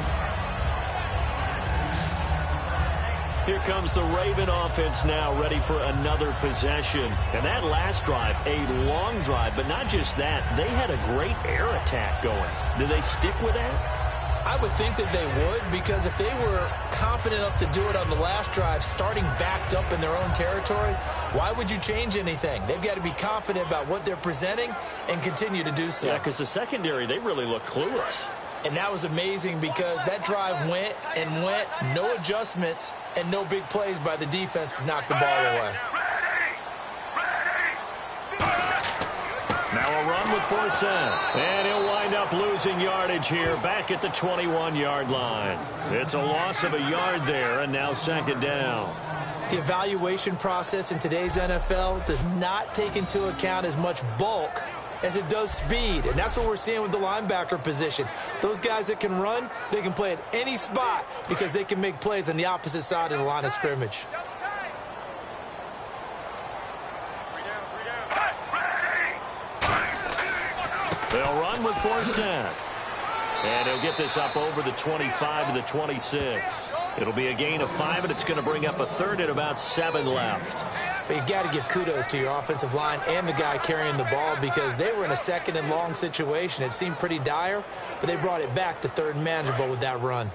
Here comes the Raven offense now, ready for another possession. And that last drive, a long drive, but not just that. They had a great air attack going. Do they stick with that? I would think that they would, because if they were competent enough to do it on the last drive, starting backed up in their own territory, why would you change anything? They've got to be confident about what they're presenting and continue to do so. Yeah, because the secondary, they really look clueless. And that was amazing because that drive went and went, no adjustments and no big plays by the defense to knock the ball away. Now a run with Forsett. And he'll wind up losing yardage here back at the 21-yard line. It's a loss of a yard there, and now second down. The evaluation process in today's NFL does not take into account as much bulk as it does speed, and that's what we're seeing with the linebacker position. Those guys that can run, they can play at any spot because they can make plays on the opposite side of the line of scrimmage. They'll run with Forsett. And he'll get this up over the 25 to the 26. It'll be a gain of 5, and it's going to bring up a third at about 7 left. But you got to give kudos to your offensive line and the guy carrying the ball because they were in a second and long situation. It seemed pretty dire, but they brought it back to third and manageable with that run.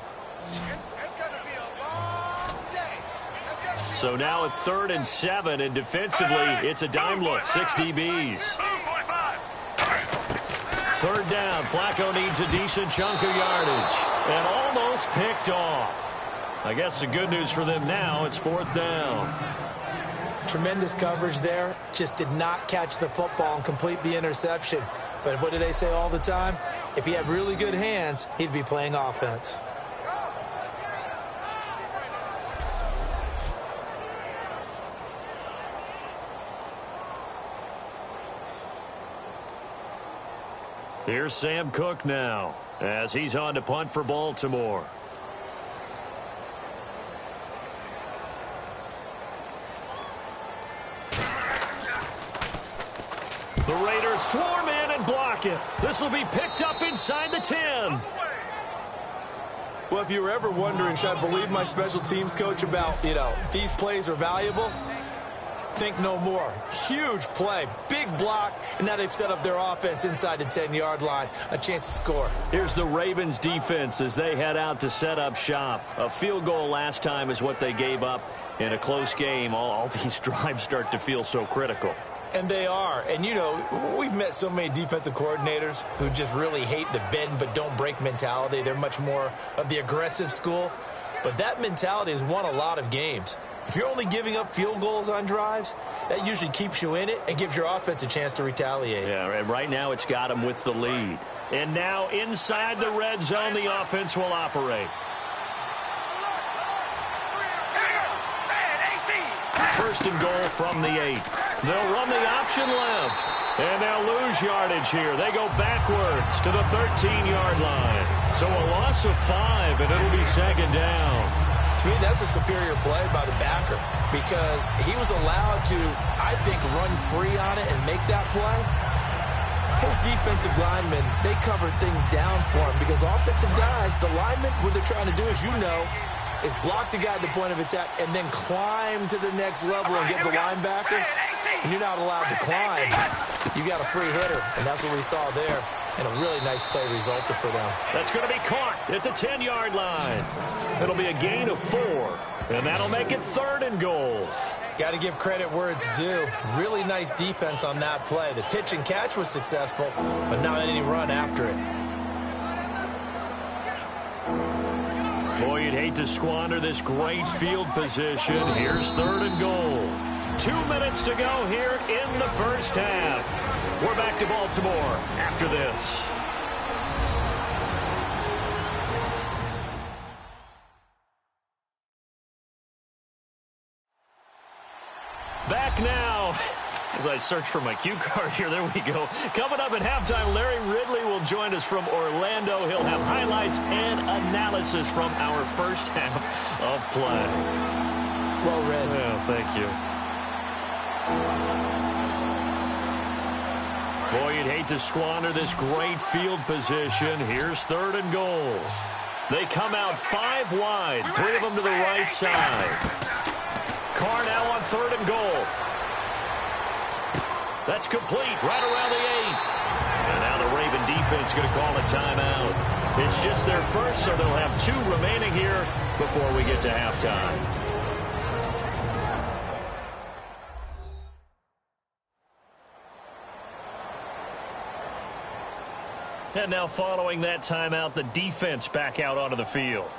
So now at 3rd and 7, and defensively, it's a dime look, 6 DBs. 3rd down, Flacco needs a decent chunk of yardage, and almost picked off. I guess the good news for them now, it's 4th down. Tremendous coverage there, just did not catch the football and complete the interception. But what do they say all the time? If he had really good hands, he'd be playing offense. Here's Sam Cook now, as he's on to punt for Baltimore. The Raiders swarm in and block it. This will be picked up inside the 10. Well, if you were ever wondering, should I believe my special teams coach about, these plays are valuable? Think no more. Huge play, big block, and now they've set up their offense inside the 10-yard line. A chance to score. Here's the Ravens defense as they head out to set up shop. A field goal last time is what they gave up in a close game. All these drives start to feel so critical. And they are. And, we've met so many defensive coordinators who just really hate the bend but don't break mentality. They're much more of the aggressive school. But that mentality has won a lot of games. If you're only giving up field goals on drives, that usually keeps you in it and gives your offense a chance to retaliate. Yeah, and right now it's got them with the lead. And now inside the red zone, the offense will operate. First and goal from the 8. They'll run the option left, and they'll lose yardage here. They go backwards to the 13-yard line. So a loss of 5, and it'll be second down. To me, that's a superior play by the backer because he was allowed to, I think, run free on it and make that play. His defensive linemen, they covered things down for him because offensive guys, the linemen, what they're trying to do, as you know, is block the guy at the point of attack and then climb to the next level and get the linebacker. And you're not allowed to climb. You got a free hitter, and that's what we saw there. And a really nice play resulted for them. That's going to be caught at the 10-yard line. It'll be a gain of 4, and that'll make it 3rd and goal. Got to give credit where it's due. Really nice defense on that play. The pitch and catch was successful, but not any run after it. Boy, you'd hate to squander this great field position. Here's 3rd and goal. 2 minutes to go here in the first half. We're back to Baltimore after this. Back now. As I search for my cue card here, there we go. Coming up at halftime, Larry Ridley will join us from Orlando. He'll have highlights and analysis from our first half of play. Well read. Yeah, thank you. Boy, you'd hate to squander this great field position. Here's 3rd and goal. They come out 5 wide, 3 of them to the right side. Carr now on 3rd and goal. That's complete right around the 8. And now the Raven defense going to call a timeout. It's just their first, so they'll have 2 remaining here before we get to halftime. And now following that timeout, the defense back out onto the field.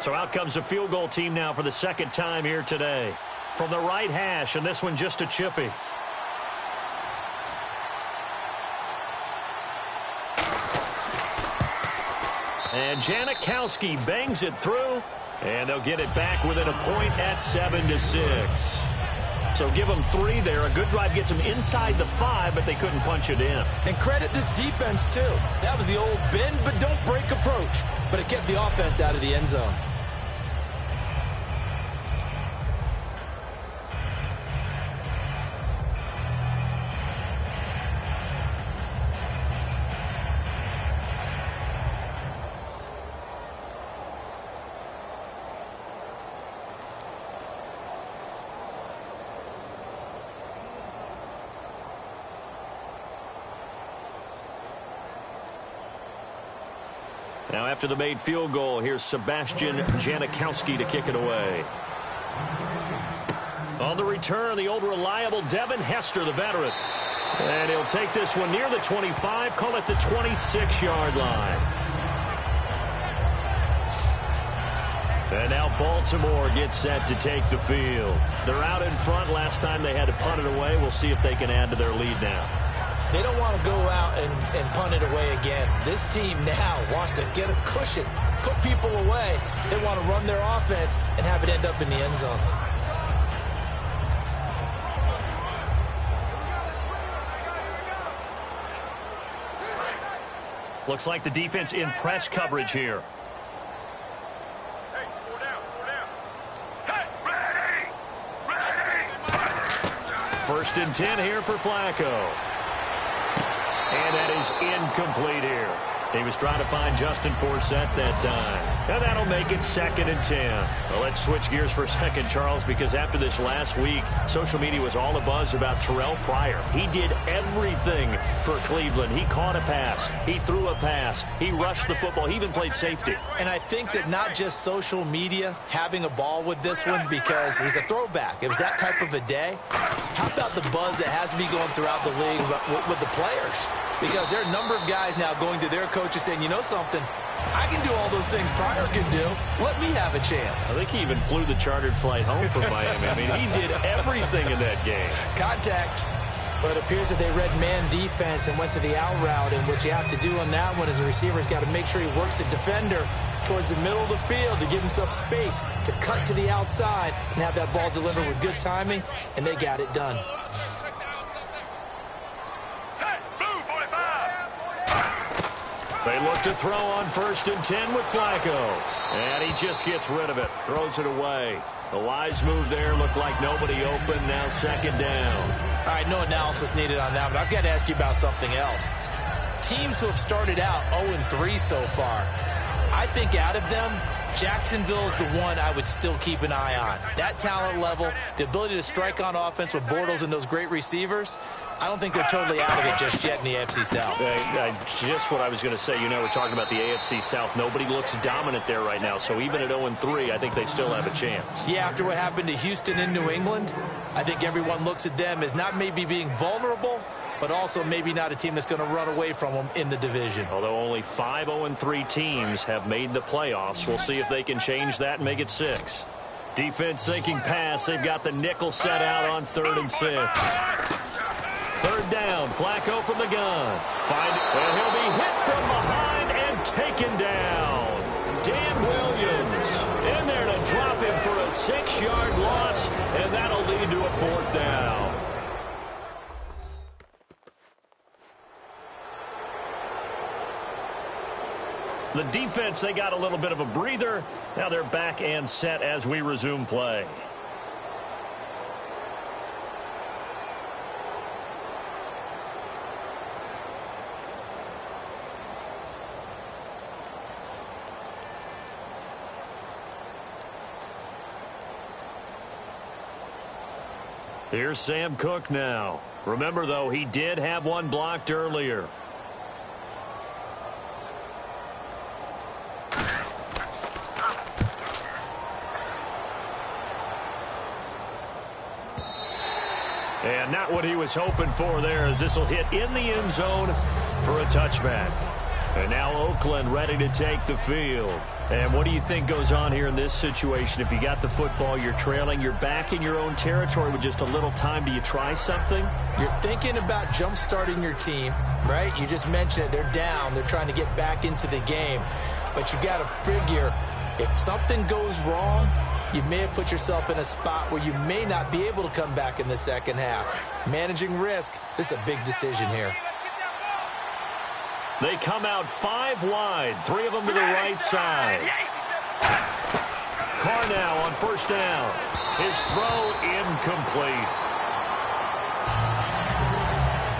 So out comes the field goal team now for the second time here today. From the right hash, and this one just a chippy. And Janikowski bangs it through, and they'll get it back within a point at 7-6. So give them 3 there. A good drive gets them inside the 5, but they couldn't punch it in. And credit this defense, too. That was the old bend but don't break approach, but it kept the offense out of the end zone. Now after the made field goal, here's Sebastian Janikowski to kick it away. On the return, the old reliable Devin Hester, the veteran. And he'll take this one near the 25, call it the 26-yard line. And now Baltimore gets set to take the field. They're out in front. Last time they had to punt it away. We'll see if they can add to their lead now. They don't want to go out and punt it away again. This team now wants to get a cushion, put people away. They want to run their offense and have it end up in the end zone. Looks like the defense in press coverage here. First and 10 here for Flacco. And that is incomplete here. He was trying to find Justin Forsett that time. And that'll make it 2nd and 10. Well, let's switch gears for a second, Charles, because after this last week, social media was all abuzz about Terrell Pryor. He did everything for Cleveland. He caught a pass. He threw a pass. He rushed the football. He even played safety. And I think that not just social media having a ball with this one because he's a throwback. It was that type of a day. How about the buzz that has to be going throughout the league with the players? Because there are a number of guys now going to their coaches saying, you know something, I can do all those things Pryor can do. Let me have a chance. I think he even flew the chartered flight home from Miami. I mean, he did everything in that game. Contact. But it appears that they read man defense and went to the out route. And what you have to do on that one is the receiver's got to make sure he works the defender towards the middle of the field to give himself space to cut to the outside and have that ball delivered with good timing. And they got it done. They look to throw on 1st and 10 with Flacco. And he just gets rid of it. Throws it away. The wise move there. Looked like nobody open. Now 2nd down. All right, no analysis needed on that, but I've got to ask you about something else. Teams who have started out 0-3 so far, I think out of them, Jacksonville's the one I would still keep an eye on. That talent level, the ability to strike on offense with Bortles and those great receivers, I don't think they're totally out of it just yet in the AFC South. Just what I was going to say. You know, we're talking about the AFC South. Nobody looks dominant there right now. So even at 0-3, I think they still have a chance. Yeah, after what happened to Houston and New England, I think everyone looks at them as not maybe being vulnerable, but also maybe not a team that's going to run away from them in the division. Although only 5 0-3 teams have made the playoffs. We'll see if they can change that and make it 6. Defense thinking pass. They've got the nickel set out on 3rd and 6. 3rd down. Flacco from the gun. And he'll be hit from behind and taken down. Dan Williams in there to drop him for a 6-yard loss, and that'll lead to a 4th down. The defense, they got a little bit of a breather. Now they're back and set as we resume play. Here's Sam Cook now. Remember, though, he did have one blocked earlier. And not what he was hoping for there, as this will hit in the end zone for a touchback. And now Oakland ready to take the field. And what do you think goes on here in this situation? If you got the football, you're trailing, you're back in your own territory with just a little time. Do you try something? You're thinking about jump-starting your team, right? You just mentioned it. They're down. They're trying to get back into the game. But you got to figure, if something goes wrong, you may have put yourself in a spot where you may not be able to come back in the second half. Managing risk, this is a big decision here. They come out 5 wide, 3 of them to the right side. Carr now on first down. His throw incomplete.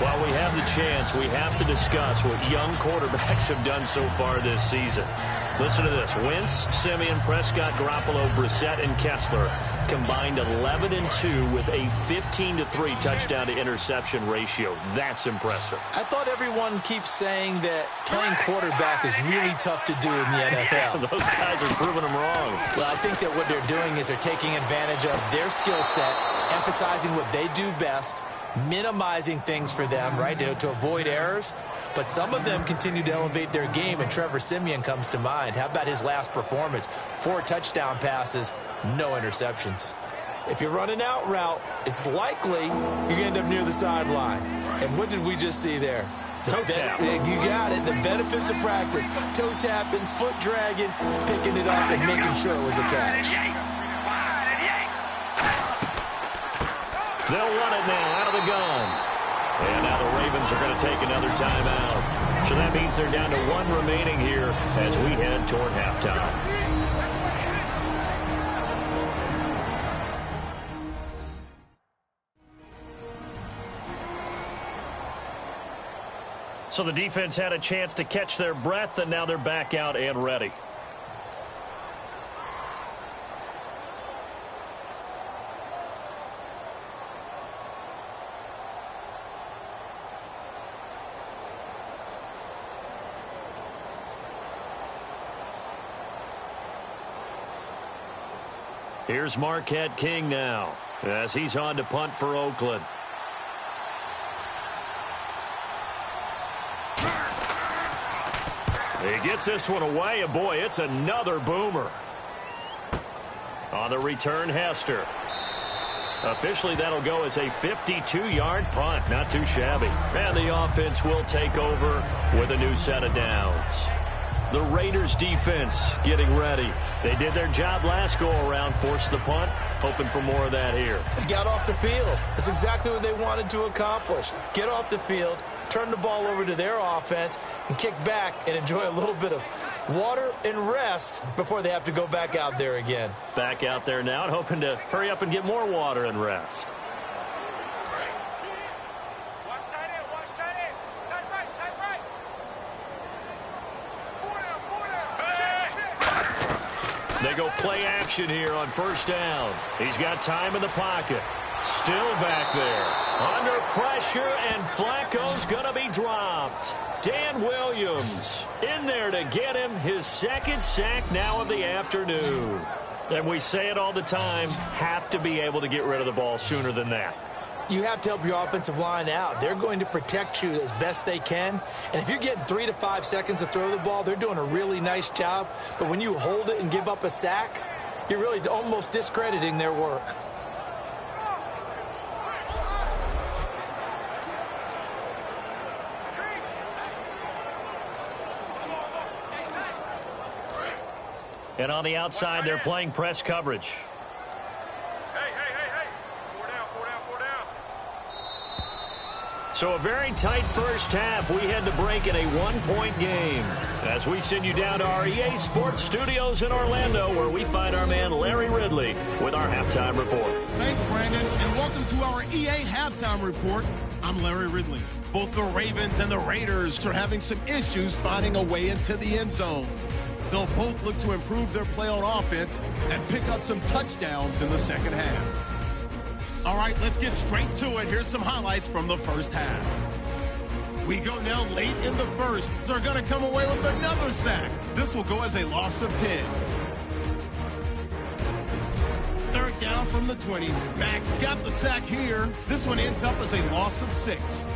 While we have the chance, we have to discuss what young quarterbacks have done so far this season. Listen to this. Wentz, Simeon, Prescott, Garoppolo, Brissett, and Kessler combined 11-2 with a 15-3 touchdown-to-interception ratio. That's impressive. I thought everyone keeps saying that playing quarterback is really tough to do in the NFL. Those guys are proving them wrong. Well, I think that what they're doing is they're taking advantage of their skill set, emphasizing what they do best, minimizing things for them, right, to avoid errors. But some of them continue to elevate their game, and Trevor Siemian comes to mind. How about his last performance? 4 touchdown passes, no interceptions. If you're running out route, it's likely you're going to end up near the sideline. And what did we just see there? Toe tap. You got it. The benefits of practice. Toe tapping, foot dragging, picking it up, and making sure it was a catch. They'll run it now out of the gun. And now the Ravens are going to take another timeout. So that means they're down to 1 remaining here as we head toward halftime. So the defense had a chance to catch their breath, and now they're back out and ready. Here's Marquette King now as he's on to punt for Oakland. He gets this one away, and boy, it's another boomer. On the return, Hester. Officially, that'll go as a 52-yard punt. Not too shabby. And the offense will take over with a new set of downs. The Raiders defense getting ready. They did their job last go-around, forced the punt, hoping for more of that here. They got off the field. That's exactly what they wanted to accomplish. Get off the field, turn the ball over to their offense, and kick back and enjoy a little bit of water and rest before they have to go back out there again. Back out there now and hoping to hurry up and get more water and rest. They go play action here on first down. He's got time in the pocket. Still back there. Under pressure, and Flacco's going to be dropped. Dan Williams in there to get him his 2nd sack now of the afternoon. And we say it all the time, have to be able to get rid of the ball sooner than that. You have to help your offensive line out. They're going to protect you as best they can. And if you're getting 3 to 5 seconds to throw the ball, they're doing a really nice job. But when you hold it and give up a sack, you're really almost discrediting their work. And on the outside, they're playing press coverage. So a very tight first half. We had to break in a 1-point game as we send you down to our EA Sports Studios in Orlando, where we find our man Larry Ridley with our halftime report. Thanks, Brandon, and welcome to our EA Halftime Report. I'm Larry Ridley. Both the Ravens and the Raiders are having some issues finding a way into the end zone. They'll both look to improve their play on offense and pick up some touchdowns in the second half. All right, let's get straight to it. Here's some highlights from the first half. We go now late in the first. They're going to come away with another sack. This will go as a loss of 10. Third down from the 20. Max got the sack here. This one ends up as a loss of 6.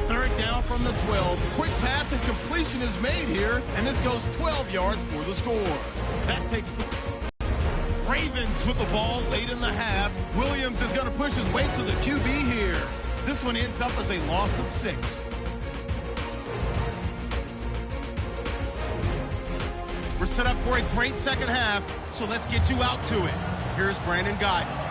Third down from the 12. Quick pass and completion is made here, and this goes 12 yards for the score. That takes the Ravens with the ball late in the half. Williams is going to push his way to the QB here. This one ends up as a loss of 6. We're set up for a great second half, so let's get you out to it. Here's Brandon Guy.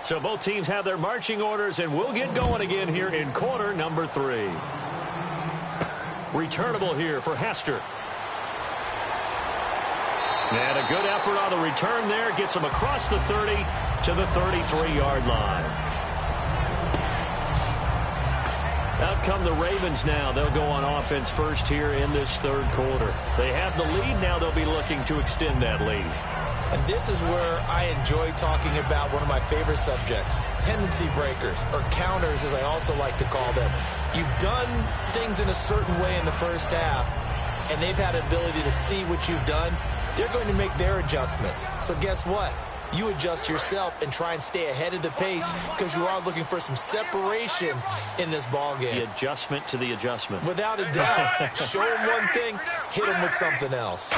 So both teams have their marching orders, and we'll get going again here in quarter number 3. Returnable here for Hester. And a good effort on the return there. Gets him across the 30 to the 33-yard line. Out come the Ravens now. They'll go on offense first here in this third quarter. They have the lead. Now they'll be looking to extend that lead. And this is where I enjoy talking about one of my favorite subjects, tendency breakers, or counters as I also like to call them. You've done things in a certain way in the first half, and they've had an ability to see what you've done. They're going to make their adjustments. So guess what? You adjust yourself and try and stay ahead of the pace because you are looking for some separation in this ball game. The adjustment to the adjustment. Without a doubt. Show them one thing, hit them with something else.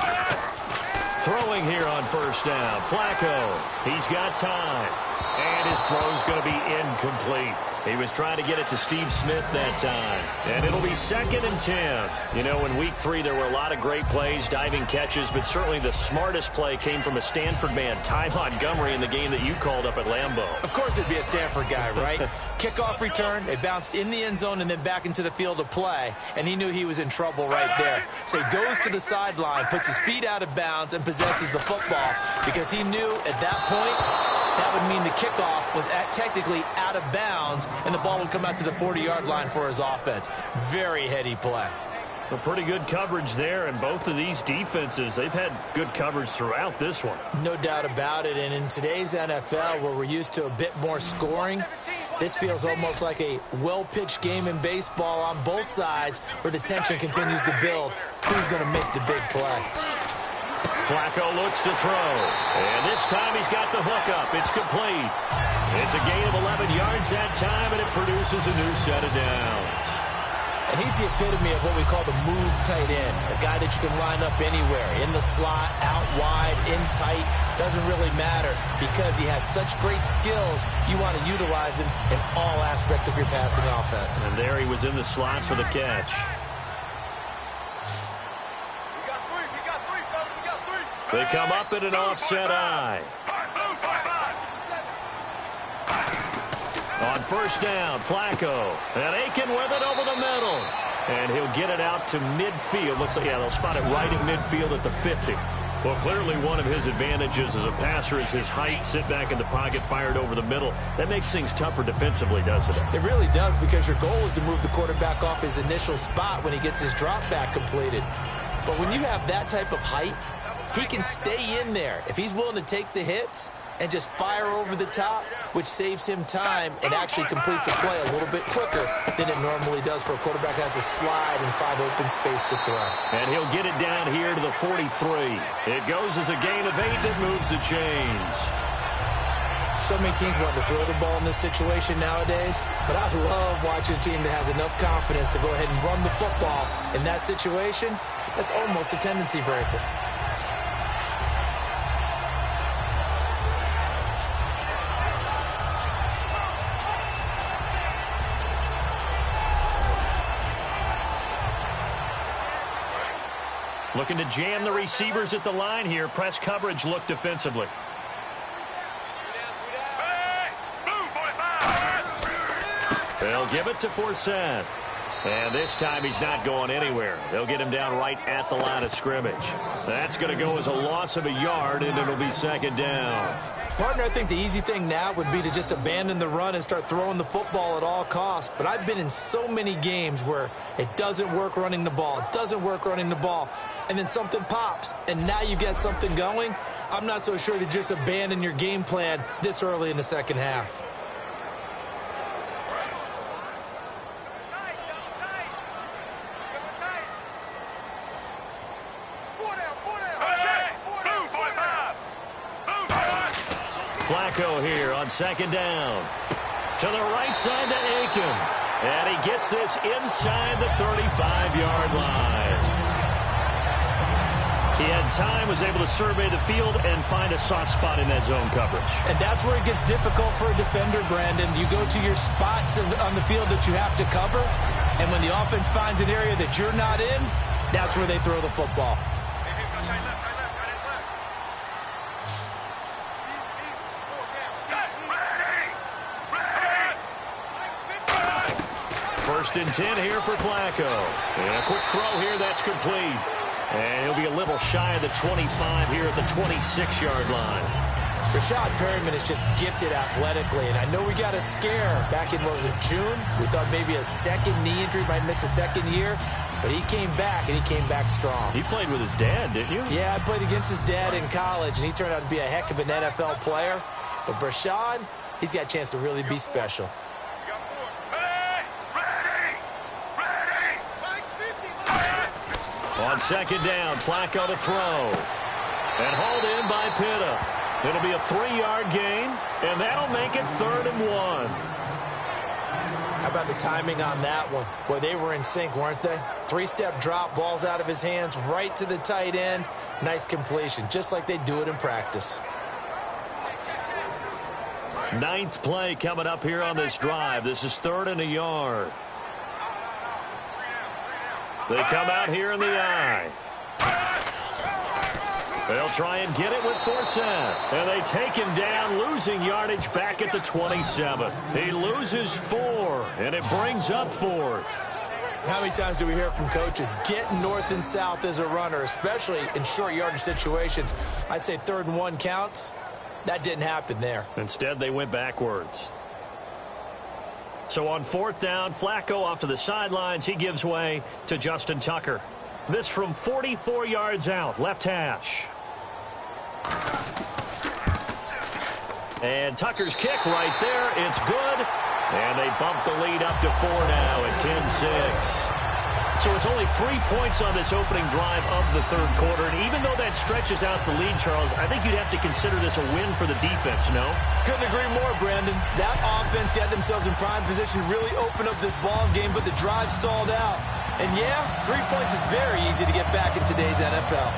Throwing here on first down. Flacco. He's got time. And his throw's going to be incomplete. He was trying to get it to Steve Smith that time. And it'll be 2nd and 10. You know, in week 3, there were a lot of great plays, diving catches, but certainly the smartest play came from a Stanford man, Ty Montgomery, in the game that you called up at Lambeau. Of course it'd be a Stanford guy, right? Kickoff return, it bounced in the end zone and then back into the field of play, and he knew he was in trouble right there. So he goes to the sideline, puts his feet out of bounds, and possesses the football because he knew at that point that would mean the kickoff was technically out of bounds, and the ball would come out to the 40-yard line for his offense. Very heady play. A pretty good coverage there, and both of these defenses, they've had good coverage throughout this one. No doubt about it, and in today's NFL, where we're used to a bit more scoring, this feels almost like a well-pitched game in baseball on both sides where the tension continues to build. Who's going to make the big play? Flacco looks to throw, and this time he's got the hook up. It's complete. It's a gain of 11 yards that time, and it produces a new set of downs. And he's the epitome of what we call the move tight end, a guy that you can line up anywhere, in the slot, out wide, in tight, doesn't really matter because he has such great skills. You want to utilize him in all aspects of your passing offense. And there he was in the slot for the catch. They come up in an offset eye. On first down, Flacco. And Aiken with it over the middle. And he'll get it out to midfield. Looks like, yeah, they'll spot it right at midfield at the 50. Well, clearly one of his advantages as a passer is his height. Sit back in the pocket, fired over the middle. That makes things tougher defensively, doesn't it? It really does, because your goal is to move the quarterback off his initial spot when he gets his drop back completed. But when you have that type of height, he can stay in there if he's willing to take the hits and just fire over the top, which saves him time and actually completes a play a little bit quicker than it normally does for a quarterback who has to slide and find open space to throw. And he'll get it down here to the 43. It goes as a gain of 8 that moves the chains. So many teams want to throw the ball in this situation nowadays, but I love watching a team that has enough confidence to go ahead and run the football. In that situation, that's almost a tendency breaker. Looking to jam the receivers at the line here. Press coverage look defensively. They'll give it to Forsett. And this time he's not going anywhere. They'll get him down right at the line of scrimmage. That's going to go as a loss of a yard, and it'll be second down. Partner, I think the easy thing now would be to just abandon the run and start throwing the football at all costs. But I've been in so many games where it doesn't work running the ball. It doesn't work running the ball. And then something pops, and now you get something going. I'm not so sure to just abandon your game plan this early in the second half. Flacco here on second down. To the right side to Aiken. And he gets this inside the 35-yard line. He had time, was able to survey the field and find a soft spot in that zone coverage. And that's where it gets difficult for a defender, Brandon. You go to your spots on the field that you have to cover, and when the offense finds an area that you're not in, that's where they throw the football. First and 10 here for Flacco. And a quick throw here, that's complete. And he'll be a little shy of the 25 here at the 26-yard line. Rashad Perryman is just gifted athletically, and I know we got a scare back in, what was it, June? We thought maybe a second knee injury, might miss a second year, but he came back, and he came back strong. He played with his dad, didn't you? Yeah, I played against his dad in college, and he turned out to be a heck of an NFL player. But Rashad, he's got a chance to really be special. On second down, Flacco to throw. And hauled in by Pitta. It'll be a 3-yard gain, and that'll make it 3rd and 1. How about the timing on that one? Boy, they were in sync, weren't they? 3-step drop, balls out of his hands, right to the tight end. Nice completion, just like they do it in practice. 9th play coming up here on this drive. This is 3rd and a yard. They come out here in the eye. They'll try and get it with Forsett. And they take him down, losing yardage back at the 27. He loses 4, and it brings up 4th. How many times do we hear from coaches, get north and south as a runner, especially in short yardage situations? I'd say 3rd and 1 counts. That didn't happen there. Instead, they went backwards. So on 4th down, Flacco off to the sidelines. He gives way to Justin Tucker. This from 44 yards out, left hash. And Tucker's kick right there. It's good. And they bump the lead up to 4 now at 10-6. So it's only 3 points on this opening drive of the 3rd quarter. And even though that stretches out the lead, Charles, I think you'd have to consider this a win for the defense, no? Couldn't agree more, Brandon. That offense got themselves in prime position, really opened up this ball game, but the drive stalled out. And yeah, 3 points is very easy to get back in today's NFL.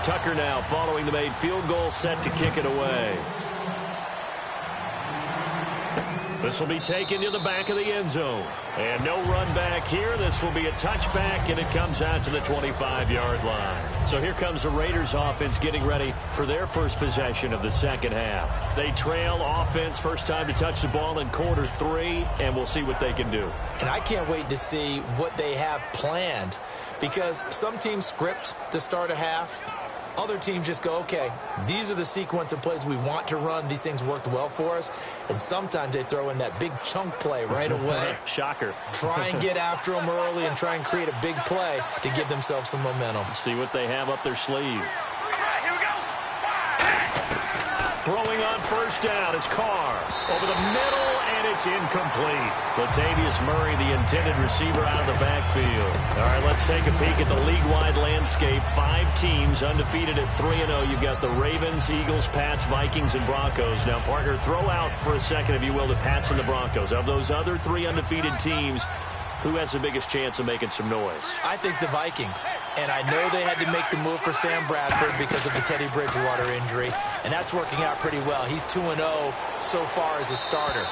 Tucker now following the made field goal, set to kick it away. This will be taken to the back of the end zone. And no run back here. This will be a touchback, and it comes out to the 25-yard line. So here comes the Raiders offense getting ready for their first possession of the second half. They trail offense, first time to touch the ball in quarter 3, and we'll see what they can do. And I can't wait to see what they have planned, because some teams script to start a half. Other teams just go, okay, these are the sequence of plays we want to run. These things worked well for us. And sometimes they throw in that big chunk play right away. Shocker. Try and get after them early and try and create a big play to give themselves some momentum. See what they have up their sleeve. Throwing on first down is Carr. Over the middle, and it's incomplete. Latavius Murray, the intended receiver, out of the backfield. All right, let's take a peek at the league-wide landscape. 5 teams undefeated at 3-0. You've got the Ravens, Eagles, Pats, Vikings, and Broncos. Now, partner, throw out for a second, if you will, the Pats and the Broncos. Of those other 3 undefeated teams, who has the biggest chance of making some noise? I think the Vikings. And I know they had to make the move for Sam Bradford because of the Teddy Bridgewater injury. And that's working out pretty well. He's 2-0 so far as a starter.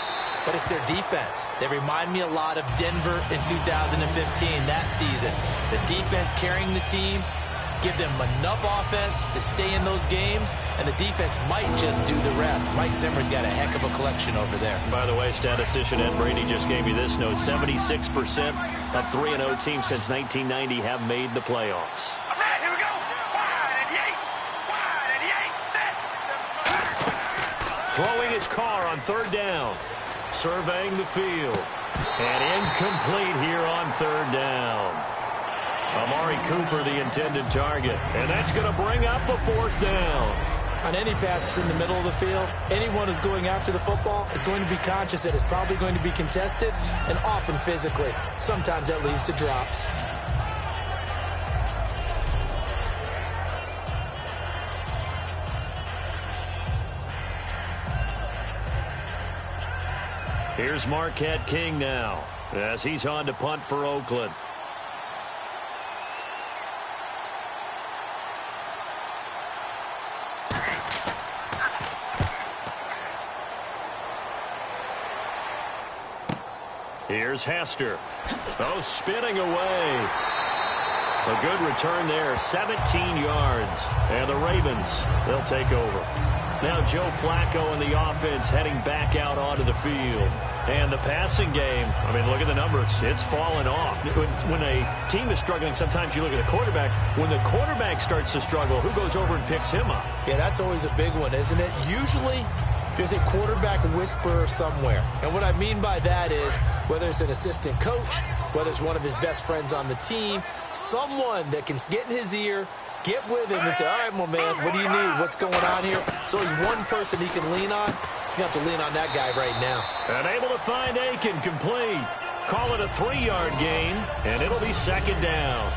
But it's their defense. They remind me a lot of Denver in 2015, that season. The defense carrying the team, give them enough offense to stay in those games, and the defense might just do the rest. Mike Zimmer's got a heck of a collection over there. By the way, statistician Ed Brady just gave me this note. 76% of 3-0 teams since 1990 have made the playoffs. All right, here we go. Wide and set. Throwing his car on third down. Surveying the field. And incomplete here on third down. Amari Cooper, the intended target. And that's going to bring up a fourth down. On any passes in the middle of the field, anyone who's going after the football is going to be conscious that it's probably going to be contested, and often physically. Sometimes that leads to drops. Here's Marquette King now, as he's on to punt for Oakland. Here's Hester. Oh, spinning away. A good return there, 17 yards. And the Ravens, they'll take over. Now Joe Flacco and the offense heading back out onto the field. And the passing game, I mean, look at the numbers. It's fallen off. When a team is struggling, sometimes you look at the quarterback. When the quarterback starts to struggle, who goes over and picks him up? Yeah, that's always a big one, isn't it? Usually, there's a quarterback whisperer somewhere. And what I mean by that is, whether it's an assistant coach, whether it's one of his best friends on the team, someone that can get in his ear, get with him and say, all right, my man, what do you need? What's going on here? So he's one person he can lean on. He's going to have to lean on that guy right now. And able to find Aiken complete. Call it a 3-yard gain, and it'll be second down.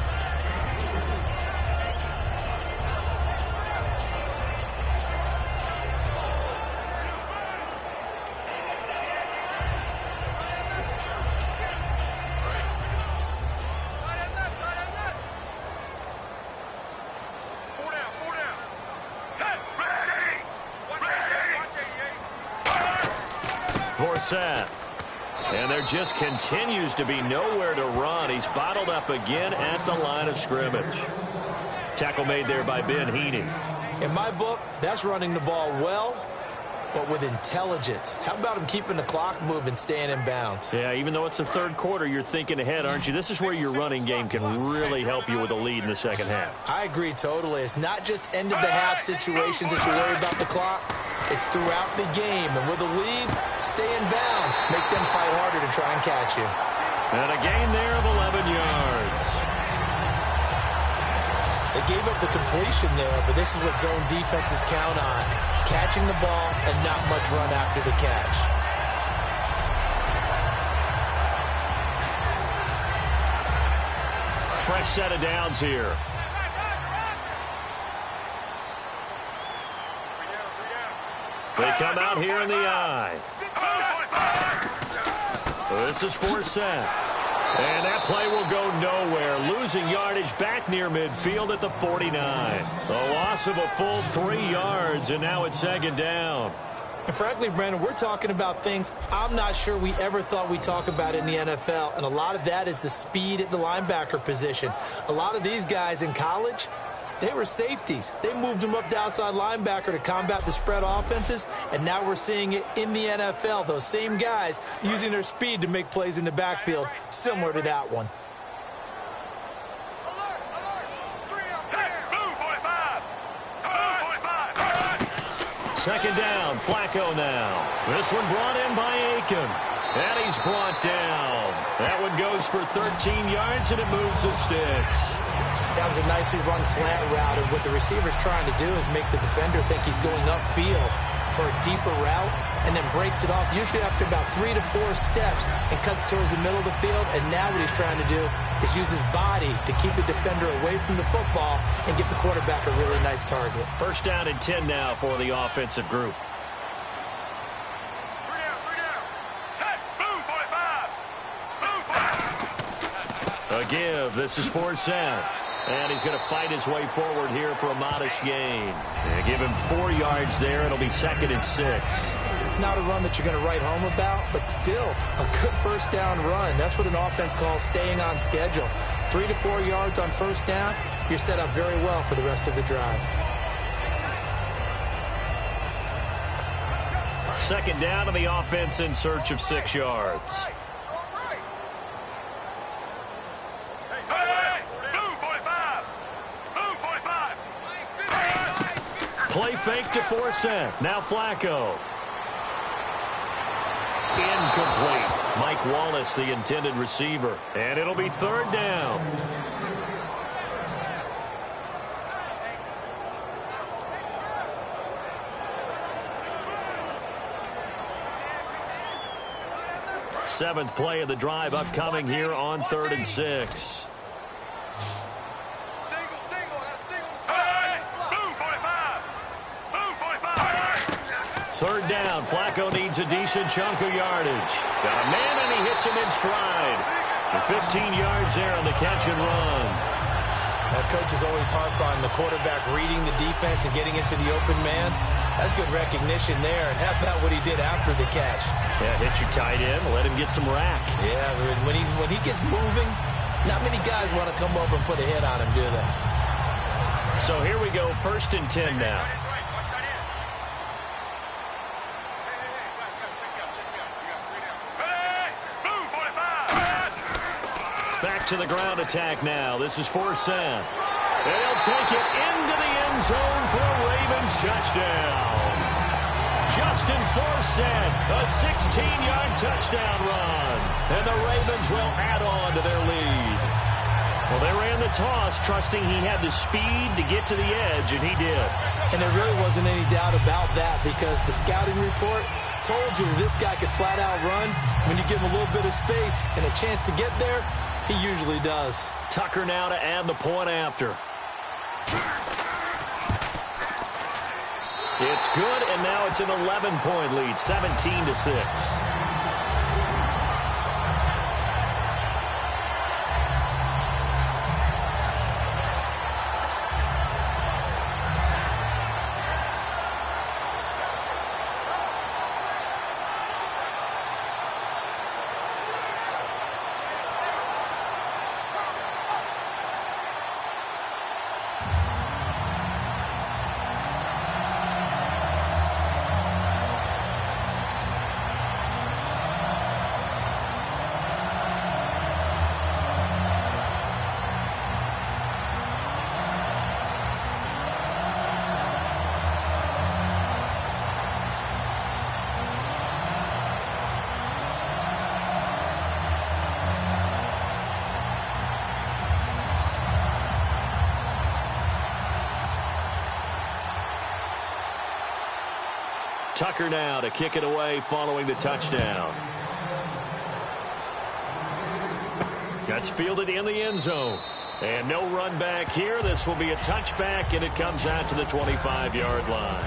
And there just continues to be nowhere to run. He's bottled up again at the line of scrimmage. Tackle made there by Ben Heaney. In my book, that's running the ball well, but with intelligence. How about him keeping the clock moving, staying in bounds? Yeah, even though it's the third quarter, you're thinking ahead, aren't you? This is where your running game can really help you with a lead in the second half. I agree totally. It's not just end-of-the-half situations that you worry about the clock. It's throughout the game. And with a lead, stay in bounds. Make them fight harder to try and catch you. And a gain there of 11 yards. They gave up the completion there, but this is what zone defenses count on. Catching the ball and not much run after the catch. Fresh set of downs here. They come out here in the eye. This is Forsett. And that play will go nowhere. Losing yardage back near midfield at the 49. A loss of a full 3 yards, and now it's second down. And frankly, Brandon, we're talking about things I'm not sure we ever thought we'd talk about in the NFL. And a lot of that is the speed at the linebacker position. A lot of these guys in college, they were safeties. They moved them up to outside linebacker to combat the spread offenses, and now we're seeing it in the NFL. Those same guys using their speed to make plays in the backfield, similar to that one. Second down, Flacco now. This one brought in by Aiken. And he's brought down. That one goes for 13 yards, and it moves the sticks. That was a nicely run slant route, and what the receiver's trying to do is make the defender think he's going upfield for a deeper route, and then breaks it off, usually after about 3 to 4 steps, and cuts towards the middle of the field. And now what he's trying to do is use his body to keep the defender away from the football and give the quarterback a really nice target. First down and 10 now for the offensive group. A give. This is 4 cents. And he's going to fight his way forward here for a modest gain. And give him 4 yards there. It'll be 2nd and 6. Not a run that you're going to write home about, but still a good first down run. That's what an offense calls staying on schedule. 3 to 4 yards on first down. You're set up very well for the rest of the drive. 2nd down, and the offense in search of 6 yards. Play fake to 4 cents. Now Flacco. Incomplete. Mike Wallace, the intended receiver. And it'll be 3rd down. Seventh play of the drive upcoming here on 3rd and 6. Third down. Flacco needs a decent chunk of yardage. Got a man, and he hits him in stride. For 15 yards there on the catch and run. That coach is always harped on the quarterback reading the defense and getting into the open man. That's good recognition there. And how about what he did after the catch? Yeah, hit your tight end, let him get some rack. Yeah, when he gets moving, not many guys want to come over and put a hit on him, do they? So here we go, 1st and 10 now. Back to the ground attack now. This is 4 cents. And he'll take it into the end zone for a Ravens touchdown. Justin Forsett, a 16-yard touchdown run. And the Ravens will add on to their lead. Well, they ran the toss, trusting he had the speed to get to the edge, and he did. And there really wasn't any doubt about that, because the scouting report told you this guy could flat out run. When you give him a little bit of space and a chance to get there, he usually does. Tucker now to add the point after. It's good, and now it's an 11-point lead, 17-6. Tucker now to kick it away following the touchdown. That's fielded in the end zone. And no run back here. This will be a touchback, and it comes out to the 25-yard line.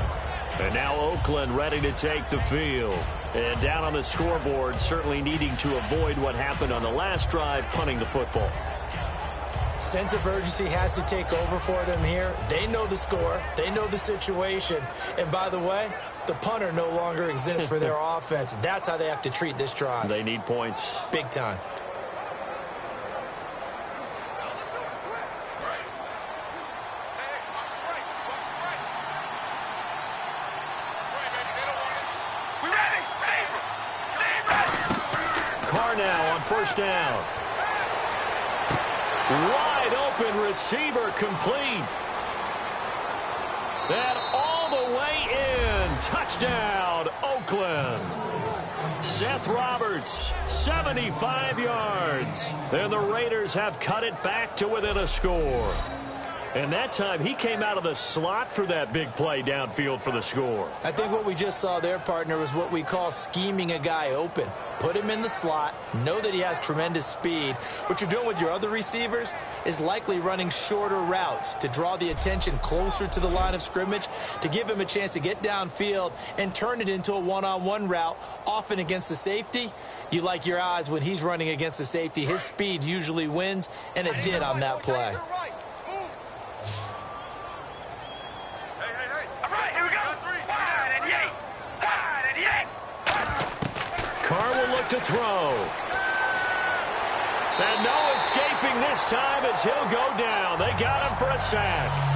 And now Oakland ready to take the field. And down on the scoreboard, certainly needing to avoid what happened on the last drive, punting the football. Sense of urgency has to take over for them here. They know the score. They know the situation. And by the way, the punter no longer exists for their offense. That's how they have to treat this drive. They need points. Big time. Carr now on first down. Wide open receiver complete. That all the way in. Touchdown, Oakland. Seth Roberts, 75 yards. And the Raiders have cut it back to within a score. And that time, he came out of the slot for that big play downfield for the score. I think what we just saw there, partner, was what we call scheming a guy open. Put him in the slot, know that he has tremendous speed. What you're doing with your other receivers is likely running shorter routes to draw the attention closer to the line of scrimmage, to give him a chance to get downfield and turn it into a one-on-one route, often against the safety. You like your odds when he's running against the safety. His speed usually wins, and it did on that play. Carr will look to throw. And no escaping this time as he'll go down. They got him for a sack.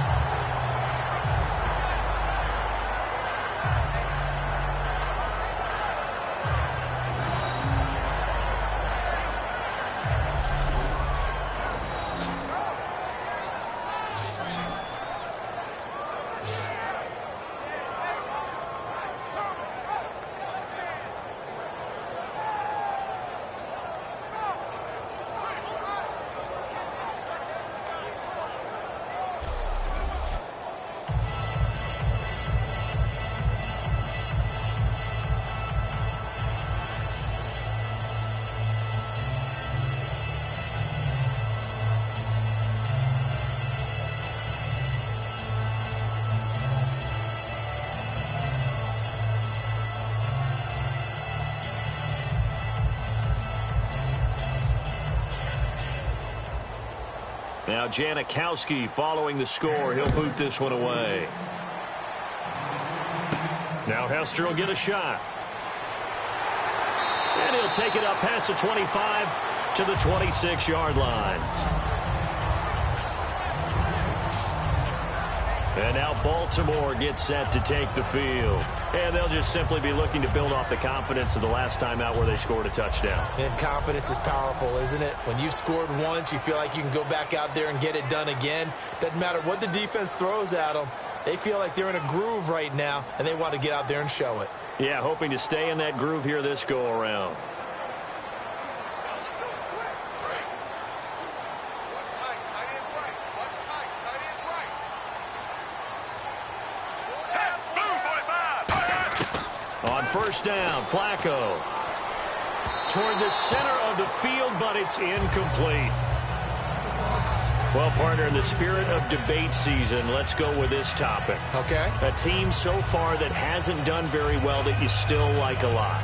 Now Janikowski following the score. He'll boot this one away. Now Hester will get a shot. And he'll take it up past the 25 to the 26-yard line. And now Baltimore gets set to take the field. And they'll just simply be looking to build off the confidence of the last time out where they scored a touchdown. And confidence is powerful, isn't it? When you've scored once, you feel like you can go back out there and get it done again. Doesn't matter what the defense throws at them. They feel like they're in a groove right now, and they want to get out there and show it. Yeah, hoping to stay in that groove here this go-around. First down, Flacco. Toward the center of the field, but it's incomplete. Well, partner, in the spirit of debate season, let's go with this topic. Okay. A team so far that hasn't done very well that you still like a lot.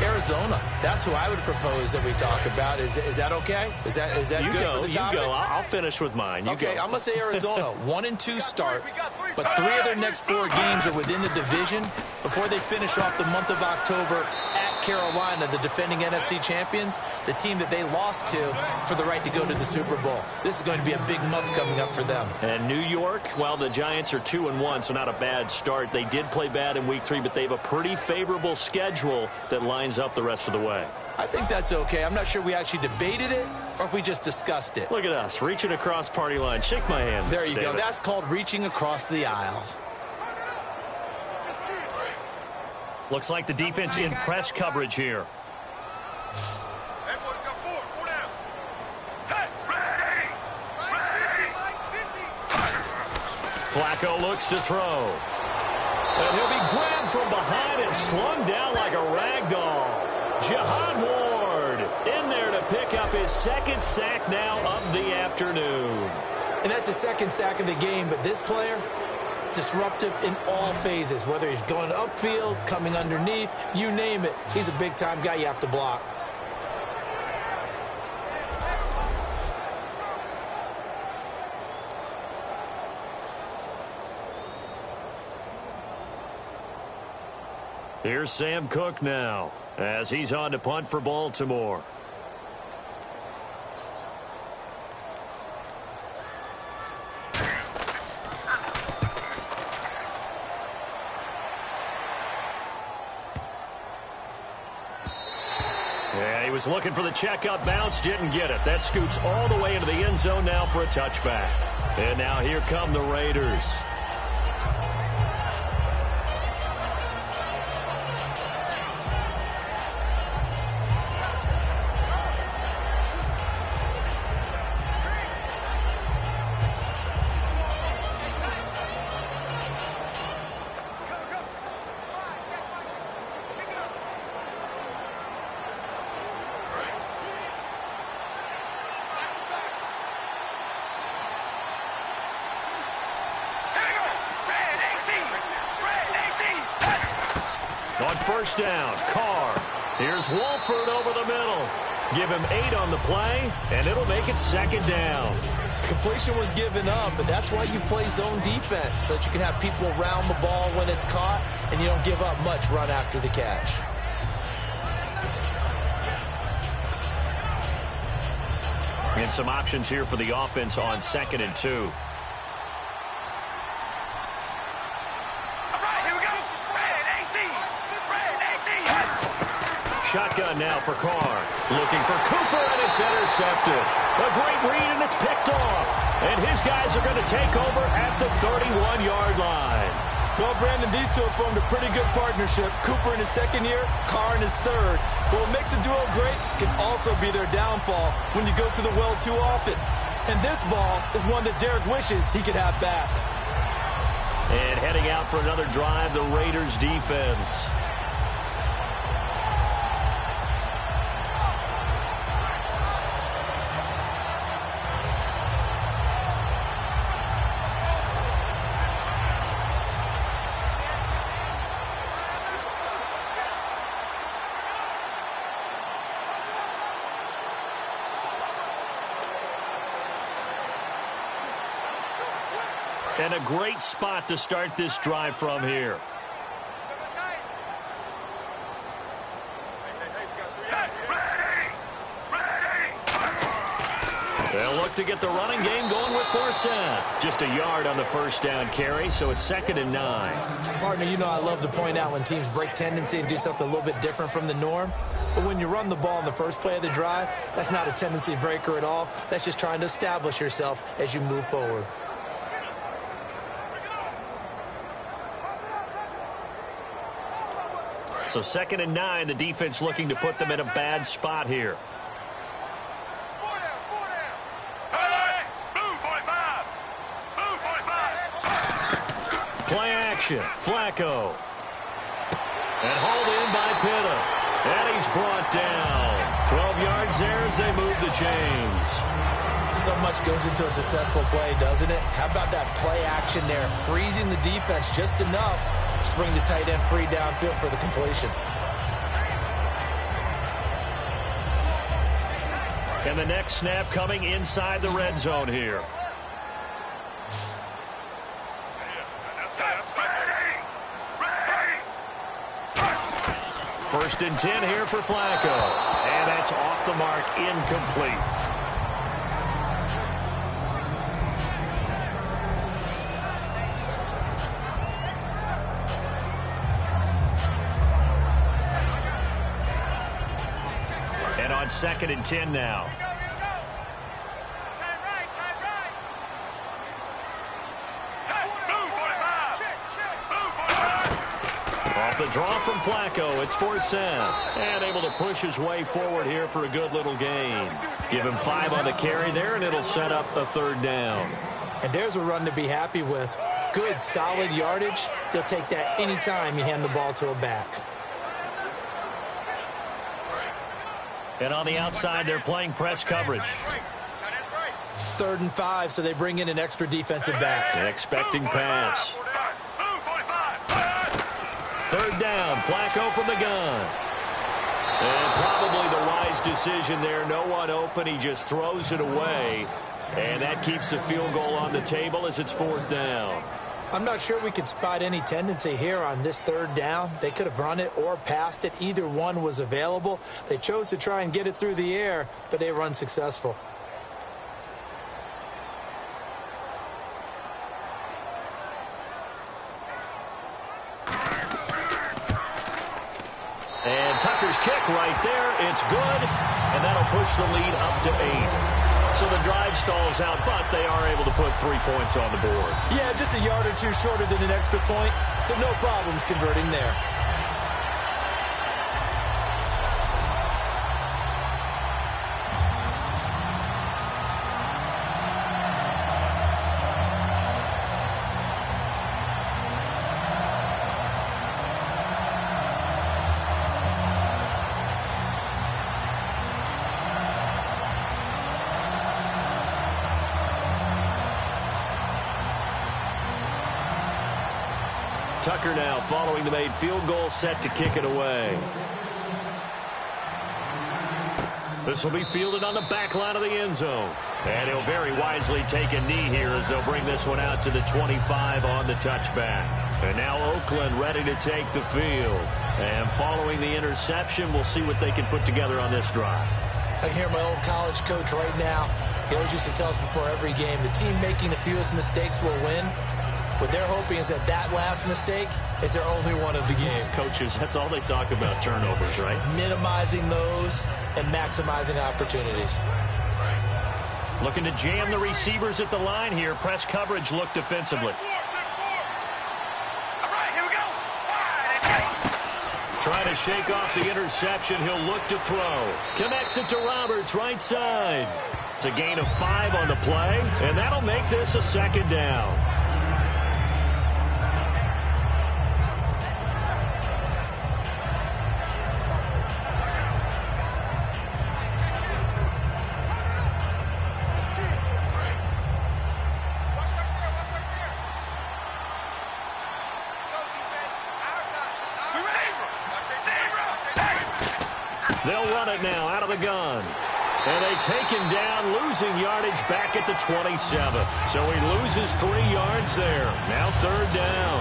Arizona. That's who I would propose that we talk about. Is that okay? Is that you good go, for the topic? You go. I'll finish with mine. You okay, go. I'm going to say Arizona. 1-2 start, but 3 of their next 4 games are within the division before they finish off the month of October at Carolina, the defending NFC champions, the team that they lost to for the right to go to the Super Bowl. This is going to be a big month coming up for them. And New York, well, the Giants are 2-1, so not a bad start. They did play bad in Week 3, but they have a pretty favorable schedule that lines up the rest of the way. I think that's okay. I'm not sure we actually debated it or if we just discussed it. Look at us, reaching across party line. Shake my hand. There you David. go. That's called reaching across the aisle. Looks like the defense in press coverage here. Flacco looks to throw. And he'll be grabbed from behind and slung down like a rag doll. Jihad Ward in there to pick up his 2nd sack now of the afternoon. And that's the 2nd sack of the game, but this player, disruptive in all phases, whether he's going upfield, coming underneath, you name it. He's a big-time guy you have to block. Here's Sam Cook now as he's on to punt for Baltimore. Yeah, he was looking for the checkup bounce, didn't get it. That scoots all the way into the end zone now for a touchback. And now here come the Raiders. first down. Carr. Here's Wolford over the middle. Give him 8 on the play, and it'll make it second down. Completion was given up, but that's why you play zone defense, so that you can have people around the ball when it's caught, and you don't give up much run after the catch. And some options here for the offense on 2nd and 2. Shotgun now for Carr. Looking for Cooper, and it's intercepted. A great read, and it's picked off. And his guys are going to take over at the 31-yard line. Well, Brandon, these two have formed a pretty good partnership. Cooper in his second year, Carr in his third. But what makes a duo great can also be their downfall when you go to the well too often. And this ball is one that Derek wishes he could have back. And heading out for another drive, the Raiders defense. And a great spot to start this drive from here. They'll look to get the running game going with Forsett. Just a yard on the first down carry, so it's 2nd and 9. Partner, you know I love to point out when teams break tendency and do something a little bit different from the norm. But when you run the ball in the first play of the drive, that's not a tendency breaker at all. That's just trying to establish yourself as you move forward. So 2nd and 9, the defense looking to put them in a bad spot here. Play action, Flacco. And hauled in by Pitta. And he's brought down. 12 yards there as they move the chains. So much goes into a successful play, doesn't it? How about that play action there? Freezing the defense just enough. Bring the tight end free downfield for the completion. And the next snap coming inside the red zone here. First and 10 here for Flacco. And that's off the mark, incomplete. On 2nd and 10 now. Off the draw from Flacco, it's Forsett. And able to push his way forward here for a good little gain. Give him 5 on the carry there, and it'll set up a 3rd down. And there's a run to be happy with. Good, solid yardage. They'll take that anytime you hand the ball to a back. And on the outside, they're playing press coverage. 3rd and 5, so they bring in an extra defensive back. An expecting pass. 3rd down, Flacco from the gun. And probably the wise decision there. No one open, he just throws it away. And that keeps the field goal on the table as it's 4th down. I'm not sure we could spot any tendency here on this 3rd down. They could have run it or passed it. Either one was available. They chose to try and get it through the air, but they were unsuccessful. And Tucker's kick right there. It's good, and that'll push the lead up to 8. So the drive stalls out, but they are able to put 3 points on the board. Yeah, just a yard or two shorter than an extra point. So no problems converting there. Tucker now following the made field goal, set to kick it away. This will be fielded on the back line of the end zone. And he'll very wisely take a knee here as they'll bring this one out to the 25 on the touchback. And now Oakland ready to take the field. And following the interception, we'll see what they can put together on this drive. I can hear my old college coach right now. He always used to tell us before every game, the team making the fewest mistakes will win. What they're hoping is that last mistake is their only one of the game. Coaches, that's all they talk about, turnovers, right? Minimizing those and maximizing opportunities. Looking to jam the receivers at the line here. Press coverage look defensively. Trying to shake off the interception. He'll look to throw. Connects it to Roberts, right side. It's a gain of 5 on the play, and that'll make this a second down. They'll run it now out of the gun. And they take him down, losing yardage back at the 27. So he loses 3 yards there. Now third down.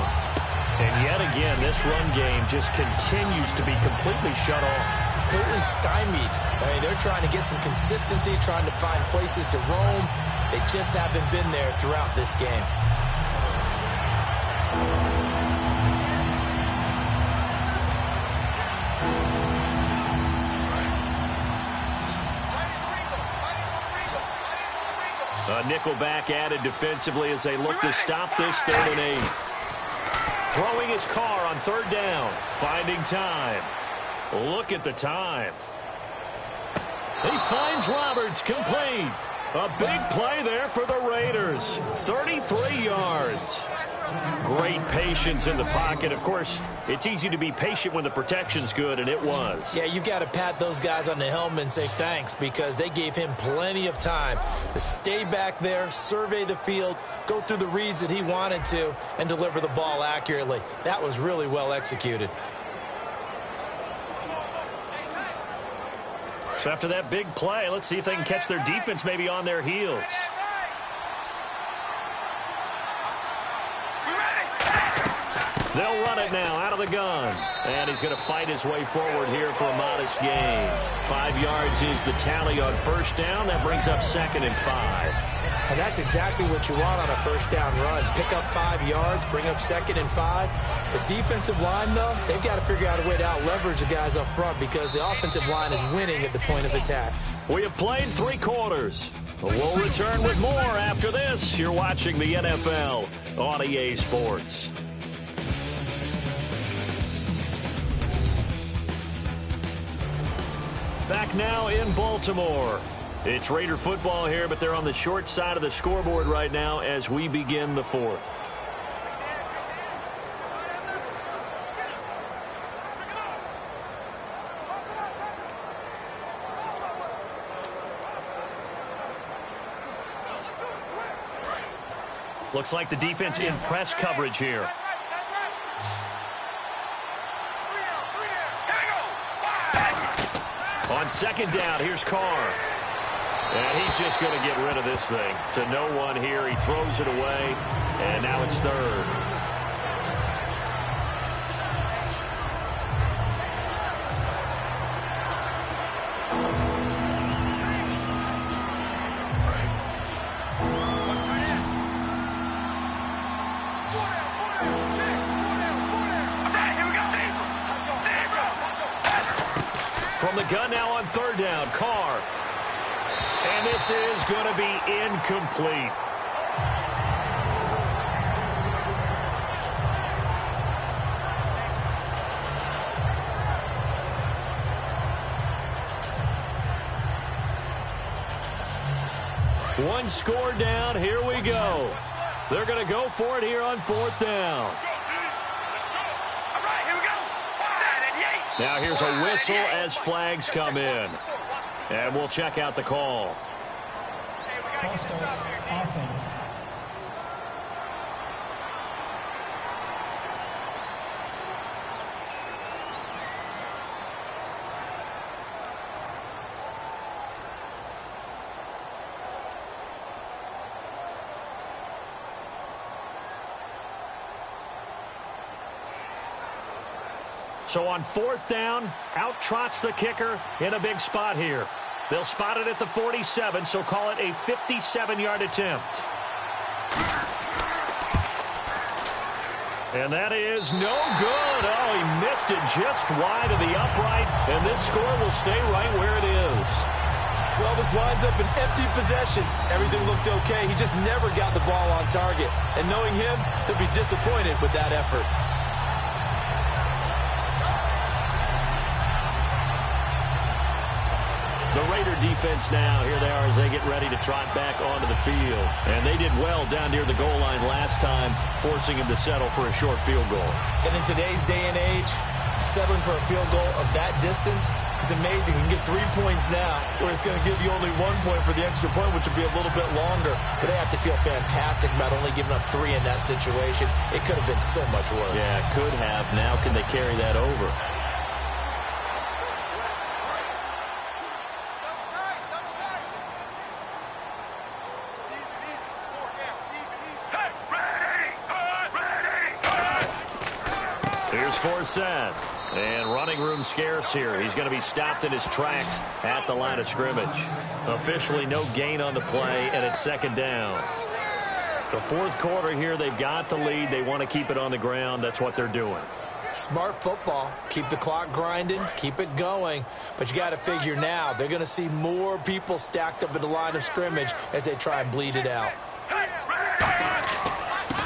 And yet again, this run game just continues to be completely shut off. Completely stymied. I mean, they're trying to get some consistency, trying to find places to roam. They just haven't been there throughout this game. A nickelback added defensively as they look to stop this 3rd and 8. Throwing his car on 3rd down. Finding time. Look at the time. He finds Roberts, complete. A big play there for the Raiders. 33 yards. Great patience in the pocket. Of course, it's easy to be patient when the protection's good, and it was. Yeah, you got to pat those guys on the helmet and say thanks because they gave him plenty of time to stay back there, survey the field, go through the reads that he wanted to, and deliver the ball accurately. That was really well executed. So after that big play, let's see if they can catch their defense maybe on their heels. They'll run it now out of the gun. And he's going to fight his way forward here for a modest gain. 5 yards is the tally on 1st down. That brings up 2nd and 5. And that's exactly what you want on a 1st down run. Pick up 5 yards, bring up 2nd and 5. The defensive line, though, they've got to figure out a way to out-leverage the guys up front because the offensive line is winning at the point of attack. We have played 3 quarters. We'll return with more after this. You're watching the NFL on EA Sports. Back now in Baltimore. It's Raider football here, but they're on the short side of the scoreboard right now as we begin the 4th. Looks like the defense in press coverage here. On 2nd down, here's Carr. And he's just going to get rid of this thing. To no one here. He throws it away. And now it's 3rd. From the gun now on 3rd down, Carr. And this is going to be incomplete. One score down. Here we go. They're going to go for it here on 4th down. Now here's a whistle as flags come in. And we'll check out the call. False start, offense. So on 4th down, out trots the kicker in a big spot here. They'll spot it at the 47, so call it a 57-yard attempt. And that is no good. Oh, he missed it just wide of the upright, and this score will stay right where it is. Well, this winds up an empty possession. Everything looked okay. He just never got the ball on target. And knowing him, he'll be disappointed with that effort. The Raider defense now, here they are as they get ready to trot back onto the field. And they did well down near the goal line last time, forcing him to settle for a short field goal. And in today's day and age, settling for a field goal of that distance is amazing. You can get 3 points now, where it's going to give you only 1 point for the extra point, which will be a little bit longer. But they have to feel fantastic about only giving up 3 in that situation. It could have been so much worse. Yeah, could have. Now can they carry that over? Here's Forsett. And running room scarce here. He's going to be stopped in his tracks at the line of scrimmage. Officially no gain on the play, and it's 2nd down. The 4th quarter here, they've got the lead. They want to keep it on the ground. That's what they're doing. Smart football. Keep the clock grinding. Keep it going. But you got to figure now, they're going to see more people stacked up at the line of scrimmage as they try and bleed it out.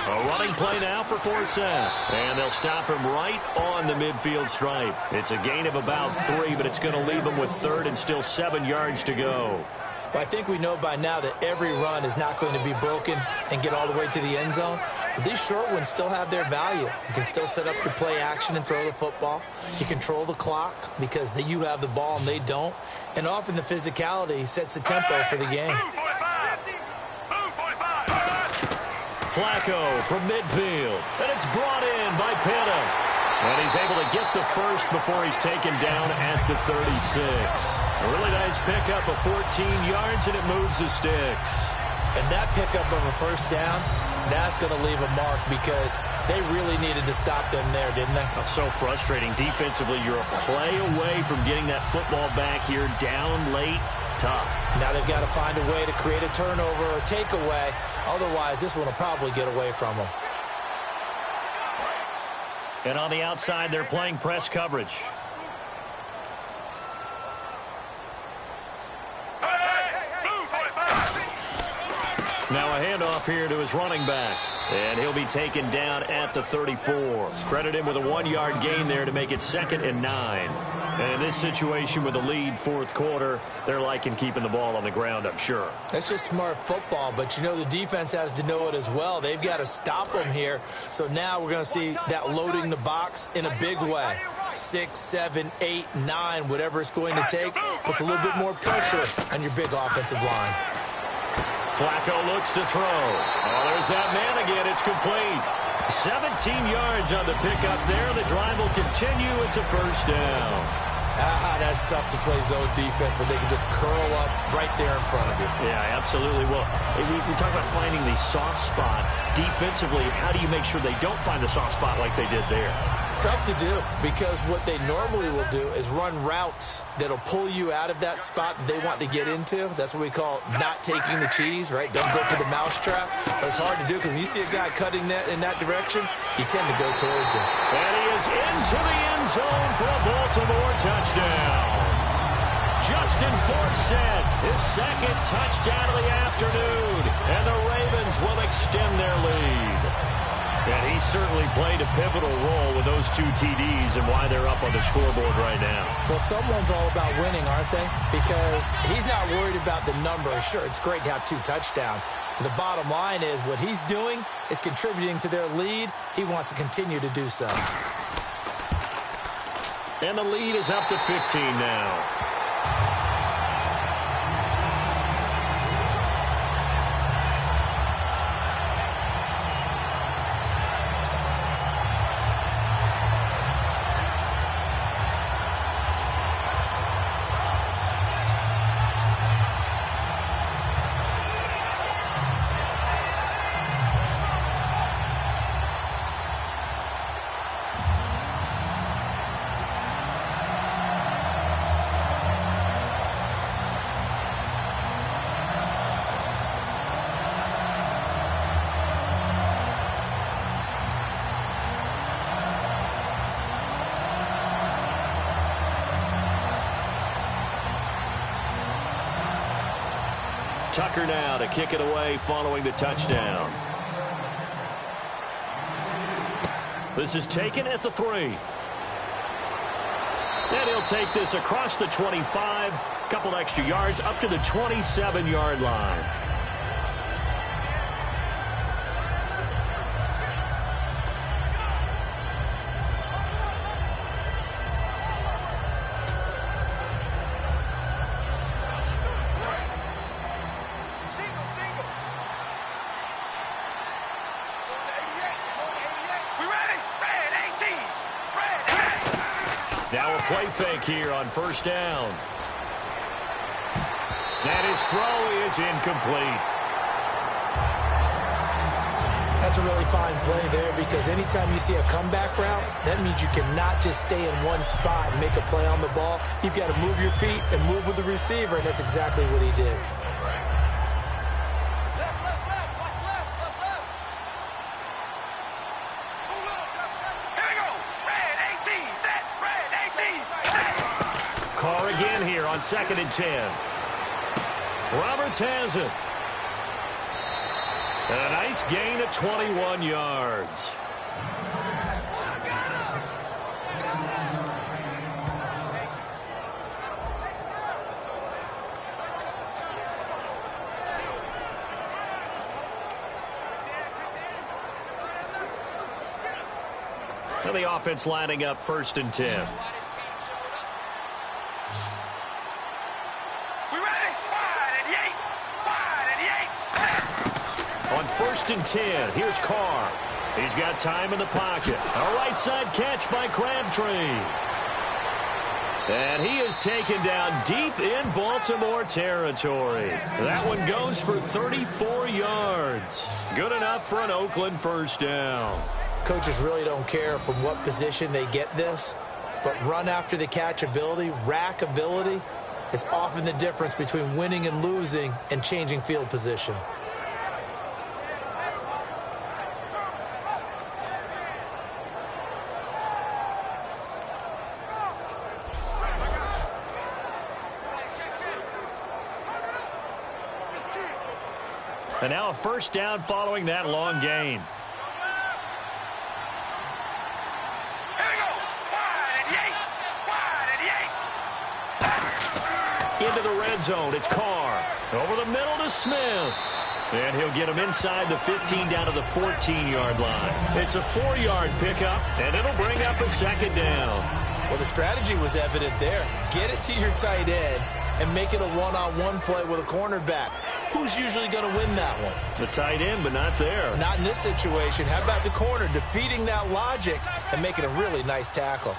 A running play now for Forsett. And they'll stop him right on the midfield stripe. It's a gain of about 3, but it's going to leave him with 3rd and still 7 yards to go. Well, I think we know by now that every run is not going to be broken and get all the way to the end zone. But these short ones still have their value. You can still set up your play action and throw the football. You control the clock because you have the ball and they don't. And often the physicality sets the tempo for the game. Flacco from midfield. And it's brought in by Pitta. And he's able to get the first before he's taken down at the 36. A really nice pickup of 14 yards, and it moves the sticks. And that pickup of a first down, that's going to leave a mark because they really needed to stop them there, didn't they? That's so frustrating. Defensively, you're a play away from getting that football back here down late. Tough. Now they've got to find a way to create a turnover or takeaway. Otherwise, this one will probably get away from them. And on the outside, they're playing press coverage. Now a handoff here to his running back. And he'll be taken down at the 34. Credit him with a 1-yard gain there to make it 2nd and 9. And in this situation with the lead 4th quarter, they're liking keeping the ball on the ground, I'm sure. That's just smart football, but you know the defense has to know it as well. They've got to stop them here. So now we're going to see that loading the box in a big way. 6, 7, 8, 9, whatever it's going to take, puts a little bit more pressure on your big offensive line. Flacco looks to throw. Oh, there's that man again. It's complete. 17 yards on the pickup there. The drive will continue. It's a first down. That's tough to play zone defense when they can just curl up right there in front of you. Yeah, absolutely. Well, we talk about finding the soft spot. Defensively, how do you make sure they don't find the soft spot like they did there? Tough to do because what they normally will do is run routes that'll pull you out of that spot that they want to get into. That's what we call not taking the cheese, right? Don't go for the mousetrap. But it's hard to do because when you see a guy cutting that in that direction, you tend to go towards him. And he is into the end zone for a Baltimore touchdown. Justin Forsett, his 2nd touchdown of the afternoon. And the Ravens will extend their lead. And he certainly played a pivotal role with those 2 TDs and why they're up on the scoreboard right now. Well, someone's all about winning, aren't they? Because he's not worried about the number. Sure, it's great to have 2 touchdowns. But the bottom line is what he's doing is contributing to their lead. He wants to continue to do so. And the lead is up to 15 now. Tucker now to kick it away following the touchdown. This is taken at the 3. And he'll take this across the 25, couple extra yards up to the 27-yard line. Now a play fake here on first down. And his throw is incomplete. That's a really fine play there, because anytime you see a comeback route, that means you cannot just stay in one spot and make a play on the ball. You've got to move your feet and move with the receiver, and that's exactly what he did. Carr again here on 2nd and 10. Roberts has it. And a nice gain of 21 yards. And the offense lining up 1st and 10. On 1st and 10, here's Carr. He's got time in the pocket. A right side catch by Crabtree. And he is taken down deep in Baltimore territory. That one goes for 34 yards. Good enough for an Oakland first down. Coaches really don't care from what position they get this, but run after the catch ability, rack ability, is often the difference between winning and losing and changing field position. And now a first down following that long gain. Into the red zone, it's Carr. Over the middle to Smith. And he'll get him inside the 15 down to the 14-yard line. It's a 4-yard pickup, and it'll bring up a 2nd down. Well, the strategy was evident there. Get it to your tight end and make it a one-on-one play with a cornerback. Who's usually going to win that one? The tight end, but not there. Not in this situation. How about the corner defeating that logic and making a really nice tackle?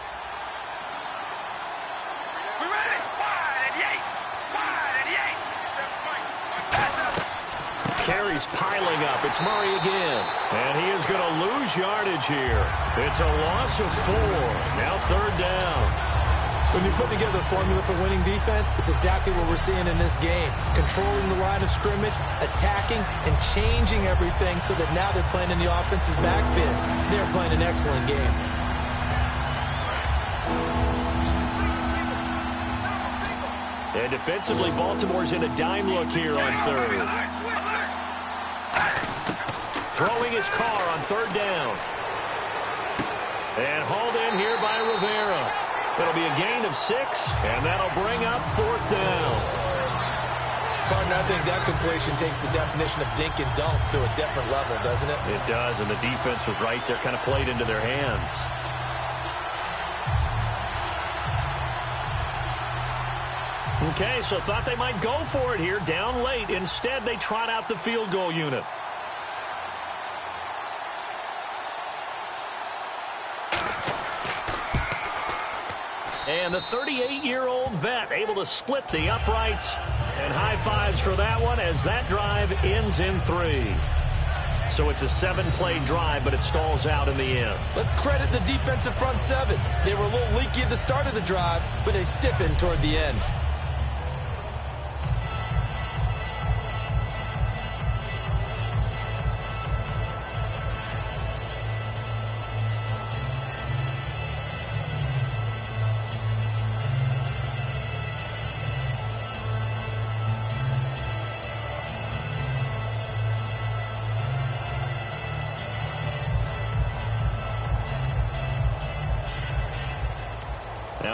Carries piling up. It's Murray again. And he is going to lose yardage here. It's a loss of 4. Now 3rd down. When you put together a formula for winning defense, it's exactly what we're seeing in this game. Controlling the line of scrimmage, attacking, and changing everything so that now they're playing in the offense's backfield. They're playing an excellent game. And defensively, Baltimore's in a dime look here on 3rd. Throwing his Carr on 3rd down. And hauled in here by Rivera. It'll be a gain of 6, and that'll bring up 4th down. Partner, I think that completion takes the definition of dink and dunk to a different level, doesn't it? It does, and the defense was right there, kind of played into their hands. Okay, so thought they might go for it here, down late. Instead, they trot out the field goal unit. And the 38-year-old vet able to split the uprights. And high fives for that one as that drive ends in 3. So it's a 7-play drive, but it stalls out in the end. Let's credit the defensive front 7. They were a little leaky at the start of the drive, but they stiffened toward the end.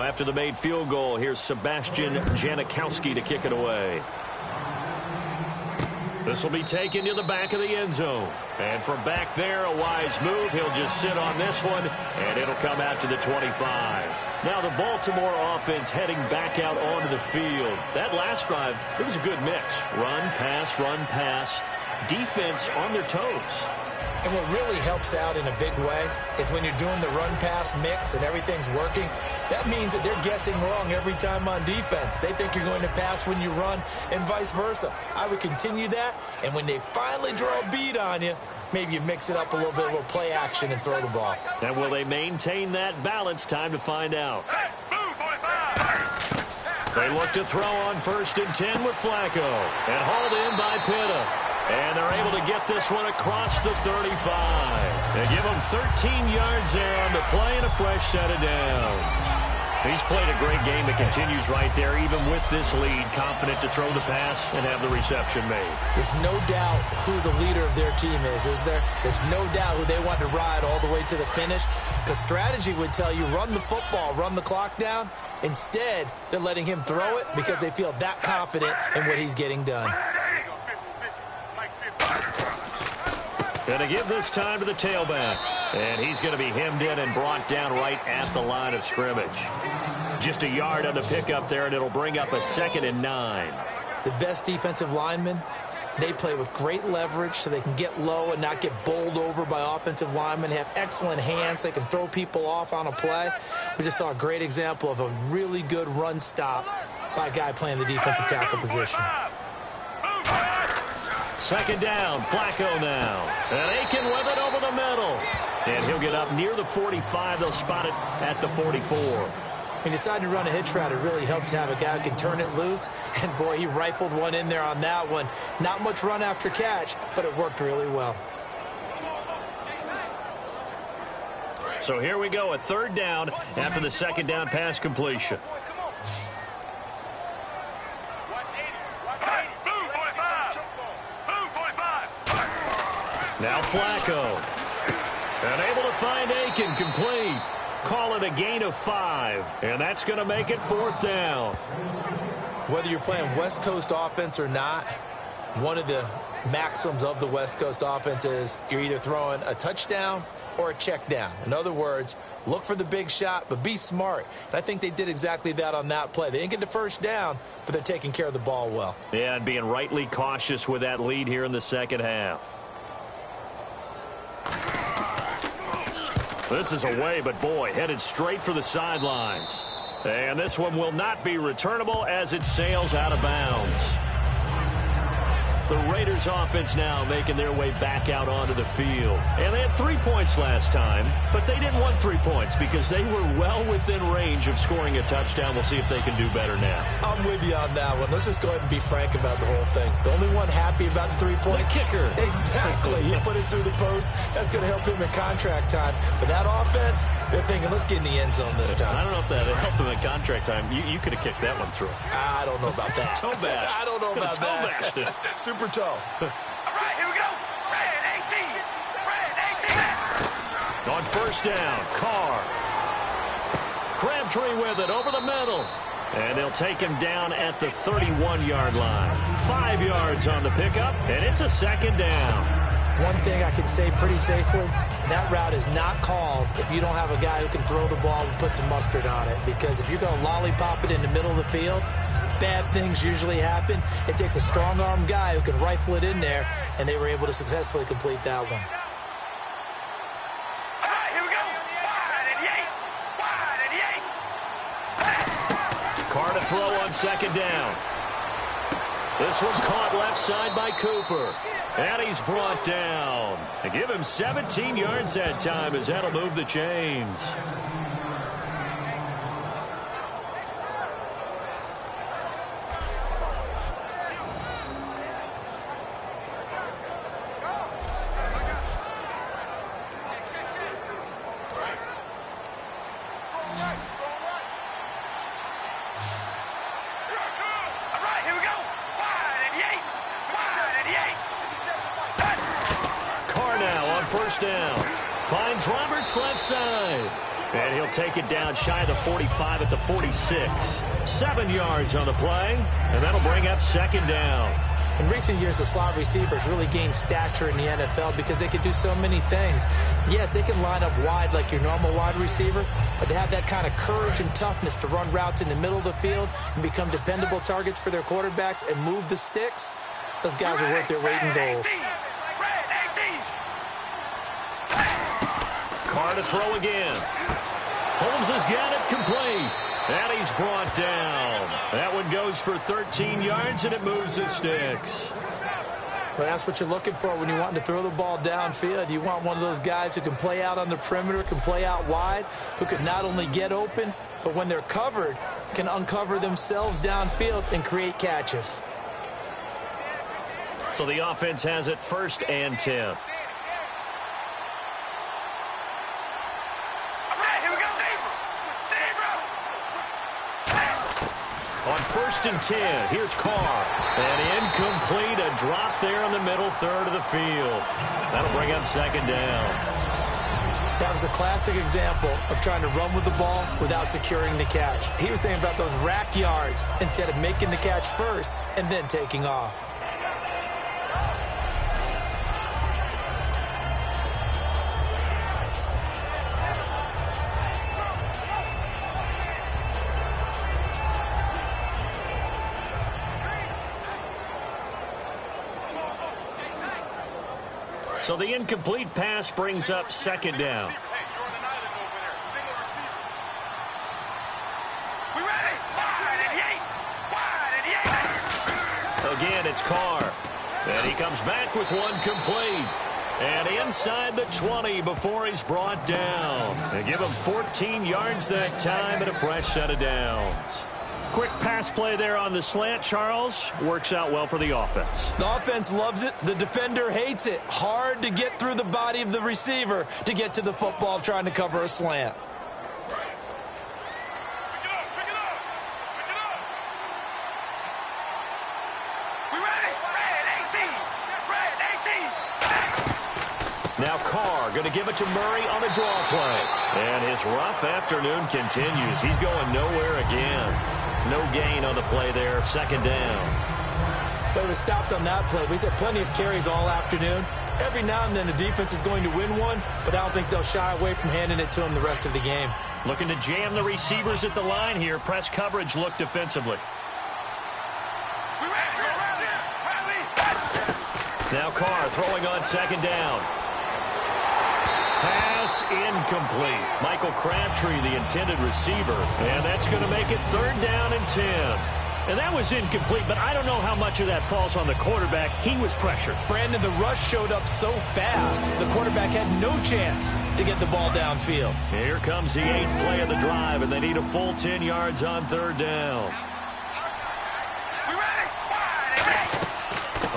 after the made field goal, here's Sebastian Janikowski to kick it away. This will be taken to the back of the end zone. And from back there, a wise move. He'll just sit on this one, and it'll come out to the 25. Now the Baltimore offense heading back out onto the field. That last drive, it was a good mix. Run, pass, defense on their toes. And what really helps out in a big way is when you're doing the run-pass mix and everything's working, that means that they're guessing wrong every time on defense. They think you're going to pass when you run and vice versa. I would continue that, and when they finally draw a beat on you, maybe you mix it up a little bit, a little play action and throw the ball. And will they maintain that balance? Time to find out. They look to throw on 1st and 10 with Flacco. And hauled in by Pitta. And they're able to get this one across the 35. They give him 13 yards there on the play and a fresh set of downs. He's played a great game. It continues right there, even with this lead. Confident to throw the pass and have the reception made. There's no doubt who the leader of their team is there? There's no doubt who they want to ride all the way to the finish. Because strategy would tell you, run the football, run the clock down. Instead, they're letting him throw it because they feel that confident in what he's getting done. Going to give this time to the tailback. And he's going to be hemmed in and brought down right at the line of scrimmage. Just a yard on the pickup there, and it'll bring up a 2nd and 9. The best defensive linemen, they play with great leverage so they can get low and not get bowled over by offensive linemen. They have excellent hands. They can throw people off on a play. We just saw a great example of a really good run stop by a guy playing the defensive tackle position. 2nd down, Flacco now. And Aiken with it over the middle. And he'll get up near the 45. They'll spot it at the 44. He decided to run a hitch route. It really helped to have a guy who can turn it loose. And, boy, he rifled one in there on that one. Not much run after catch, but it worked really well. So here we go, a 3rd down after the 2nd down pass completion. Now Flacco. And able to find Aiken, complete. Call it a gain of 5. And that's going to make it 4th down. Whether you're playing West Coast offense or not, one of the maxims of the West Coast offense is you're either throwing a touchdown or a check down. In other words, look for the big shot, but be smart. And I think they did exactly that on that play. They didn't get the 1st down, but they're taking care of the ball well. Yeah, and being rightly cautious with that lead here in the 2nd half. This is away, but boy, headed straight for the sidelines. And this one will not be returnable as it sails out of bounds. The Raiders offense now making their way back out onto the field. And they had 3 points last time, but they didn't want 3 points because they were well within range of scoring a touchdown. We'll see if they can do better now. I'm with you on that one. Let's just go ahead and be frank about the whole thing. The only one happy about the 3-point kicker. Exactly. He put it through the post. That's going to help him in contract time. But that offense, they're thinking, let's get in the end zone this time. I don't know if that helped him in contract time. You could have kicked that one through. I don't know about that. Toe bash. I don't know about that. Toe bashed it. Super toe. All right, here we go. Red 18. On 1st down, Carr. Crabtree with it over the middle. And they'll take him down at the 31-yard line. 5 yards on the pickup, and it's a 2nd down. One thing I can say pretty safely, that route is not called if you don't have a guy who can throw the ball and put some mustard on it. Because if you're going to lollipop it in the middle of the field, bad things usually happen. It takes a strong-arm guy who can rifle it in there, and they were able to successfully complete that one. All right, here we go. Wide and Carr to throw on 2nd down. This one caught left side by Cooper. And he's brought down. They give him 17 yards that time as that'll move the chains. Carr now on 1st down. Finds Roberts left side. And he'll take it down shy of the 45 at the 46. 7 yards on the play, and that'll bring up second down. In recent years, the slot receivers really gained stature in the NFL because they can do so many things. Yes, they can line up wide like your normal wide receiver, but to have that kind of courage and toughness to run routes in the middle of the field and become dependable targets for their quarterbacks and move the sticks, those guys are worth their weight in gold. Carr to throw again. Holmes has got it complete. And he's brought down. That one goes for 13 yards, and it moves the sticks. Well, that's what you're looking for when you want to throw the ball downfield. You want one of those guys who can play out on the perimeter, can play out wide, who can not only get open, but when they're covered, can uncover themselves downfield and create catches. So the offense has it 1st and 10. On 1st and 10, here's Carr. And incomplete, a drop there in the middle third of the field. That'll bring up second down. That was a classic example of trying to run with the ball without securing the catch. He was thinking about those rack yards instead of making the catch first and then taking off. So the incomplete pass brings up second down. Again, it's Carr. And he comes back with one complete. And inside the 20 before he's brought down. They give him 14 yards that time and a fresh set of downs. Quick pass play there on the slant, Charles. Works out well for the offense. The offense loves it. The defender hates it. Hard to get through the body of the receiver to get to the football trying to cover a slant. Now Carr going to give it to Murray on the draw play. And his rough afternoon continues. He's going nowhere again. No gain on the play there. Second down. But it was stopped on that play. We've had plenty of carries all afternoon. Every now and then the defense is going to win one, but I don't think they'll shy away from handing it to him the rest of the game. Looking to jam the receivers at the line here. Press coverage look defensively. Now Carr throwing on second down. Pass incomplete. Michael Crabtree, the intended receiver. And that's going to make it 3rd down and 10. And that was incomplete, but I don't know how much of that falls on the quarterback. He was pressured. Brandon, the rush showed up so fast, the quarterback had no chance to get the ball downfield. Here comes the 8th play of the drive, and they need a full 10 yards on 3rd down.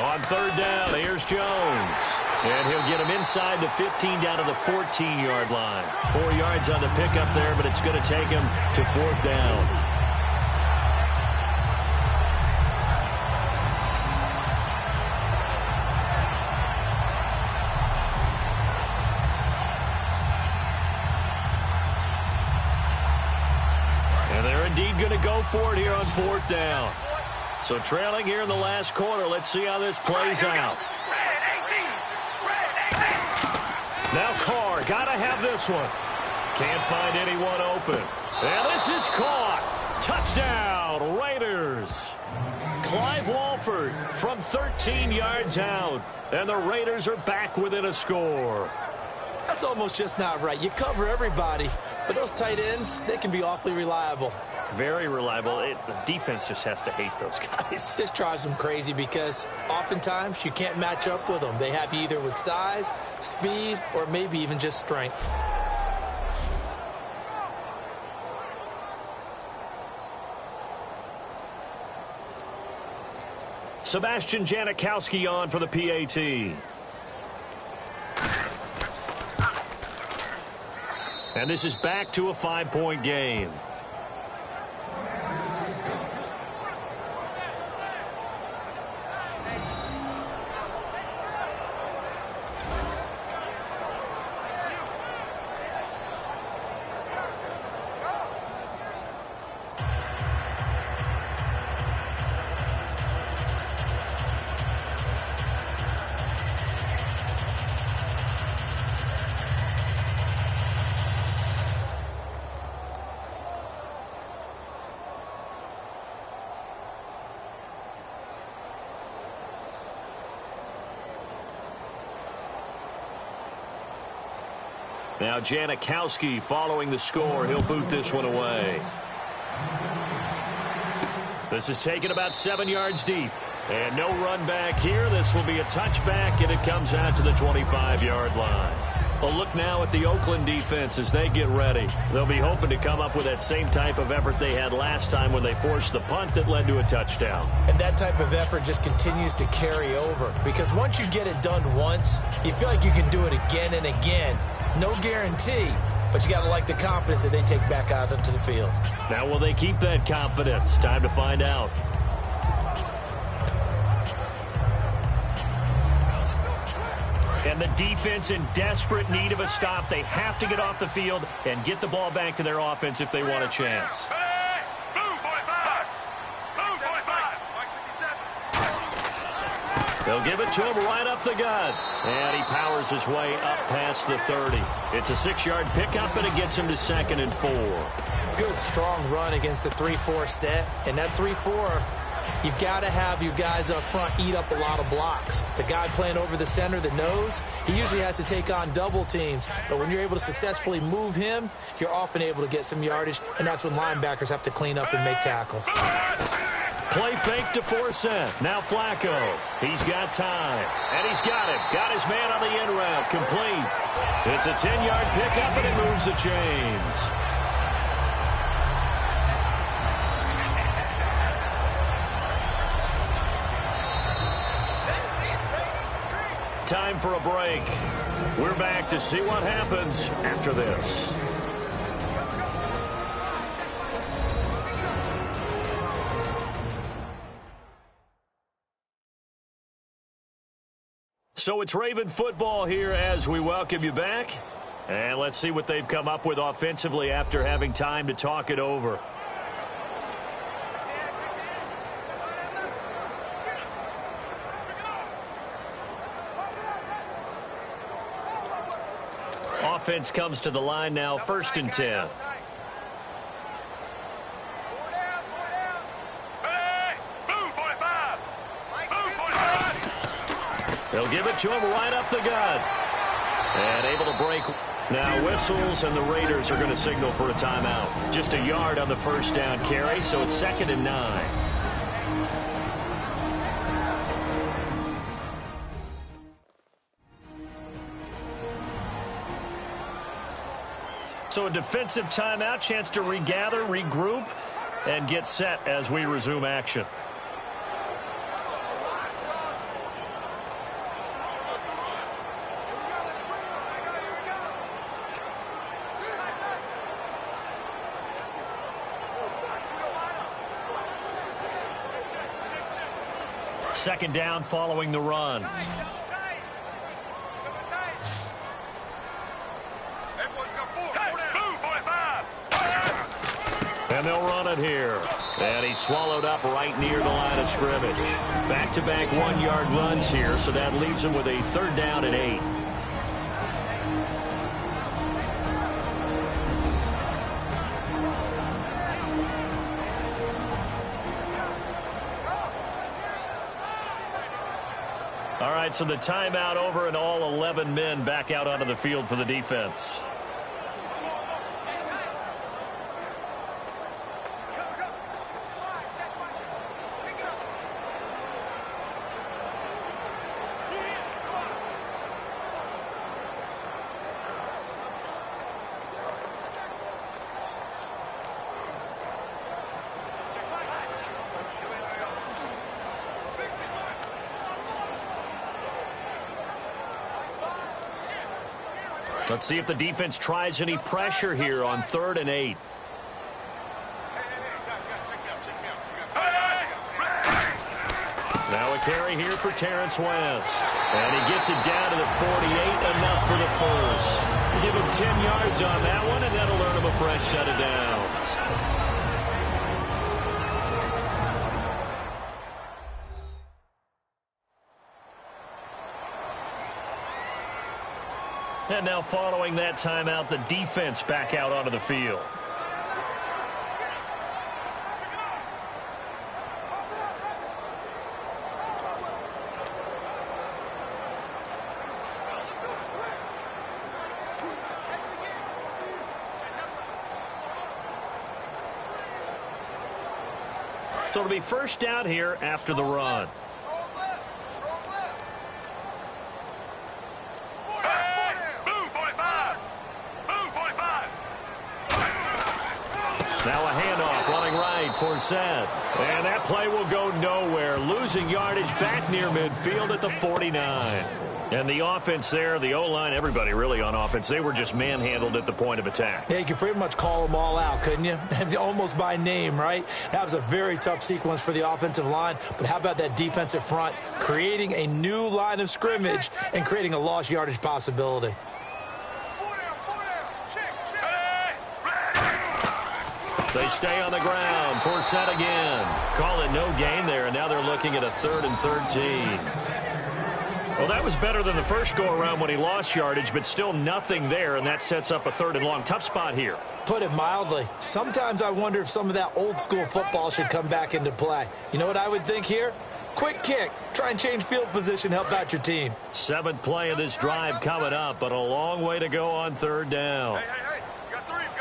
On 3rd down, here's Jones. And he'll get him inside the 15 down to the 14-yard line. 4 yards on the pickup there, but it's going to take him to 4th down. And they're indeed going to go for it here on 4th down. So trailing here in the last quarter. Let's see how this plays out. Now Carr, got to have this one. Can't find anyone open. And this is caught. Touchdown, Raiders. Clive Walford from 13 yards out. And the Raiders are back within a score. That's almost just not right. You cover everybody, but those tight ends, they can be awfully reliable. Very reliable. The defense just has to hate those guys. This drives them crazy because oftentimes you can't match up with them. They have you either with size, speed, or maybe even just strength. Sebastian Janikowski on for the PAT. And this is back to a 5-point game. Now Janikowski following the score. He'll boot this one away. This is taken about 7 yards deep. And no run back here. This will be a touchback, and it comes out to the 25-yard line. A look now at the Oakland defense as they get ready. They'll be hoping to come up with that same type of effort they had last time when they forced the punt that led to a touchdown. And that type of effort just continues to carry over, because once you get it done once, you feel like you can do it again and again. It's no guarantee, but you got to like the confidence that they take back out into the field. Now, will they keep that confidence? Time to find out. And the defense in desperate need of a stop. They have to get off the field and get the ball back to their offense if they want a chance. They'll give it to him right up the gut. And he powers his way up past the 30. It's a 6-yard pickup, and it gets him to 2nd and 4. Good, strong run against the 3-4 set. And that 3-4... you've got to have your guys up front eat up a lot of blocks. The guy playing over the center, the nose, he usually has to take on double teams. But when you're able to successfully move him, you're often able to get some yardage, and that's when linebackers have to clean up and make tackles. Play fake to force it. Now Flacco. He's got time. And he's got it. Got his man on the in route. Complete. It's a 10-yard pickup, and it moves the chains. Time for a break. We're back to see what happens after this. So it's Raven football here as we welcome you back. And let's see what they've come up with offensively after having time to talk it over. Offense comes to the line now, 1st and 10. They'll give it to him right up the gut. And able to break. Now whistles, and the Raiders are going to signal for a timeout. Just a yard on the 1st down carry, so it's 2nd and 9. So a defensive timeout, chance to regather, regroup, and get set as we resume action. Second down following the run. And they'll run it here. And he's swallowed up right near the line of scrimmage. Back-to-back 1-yard runs here, so that leaves him with a 3rd down and 8. All right, so the timeout over, and all 11 men back out onto the field for the defense. Let's see if the defense tries any pressure here on 3rd and 8. Now a carry here for Terrence West. And he gets it down to the 48, enough for the first. Give him 10 yards on that one, and that'll earn him a fresh set of downs. And now following that timeout, the defense back out onto the field. So it'll be first down here after the run. Now a handoff running right for Seth. And that play will go nowhere. Losing yardage back near midfield at the 49. And the offense there, the O-line, everybody really on offense, they were just manhandled at the point of attack. Yeah, you could pretty much call them all out, couldn't you? Almost by name, right? That was a very tough sequence for the offensive line. But how about that defensive front creating a new line of scrimmage and creating a lost yardage possibility? They stay on the ground. Forsett again. Call it no gain there, and now they're looking at a 3rd and 13. Well, that was better than the first go-around when he lost yardage, but still nothing there, and that sets up a 3rd and long. Tough spot here. Put it mildly. Sometimes I wonder if some of that old-school football should come back into play. You know what I would think here? Quick kick. Try and change field position. Help out your team. 7th play of this drive coming up, but a long way to go on 3rd down. Hey. Got three. Three down.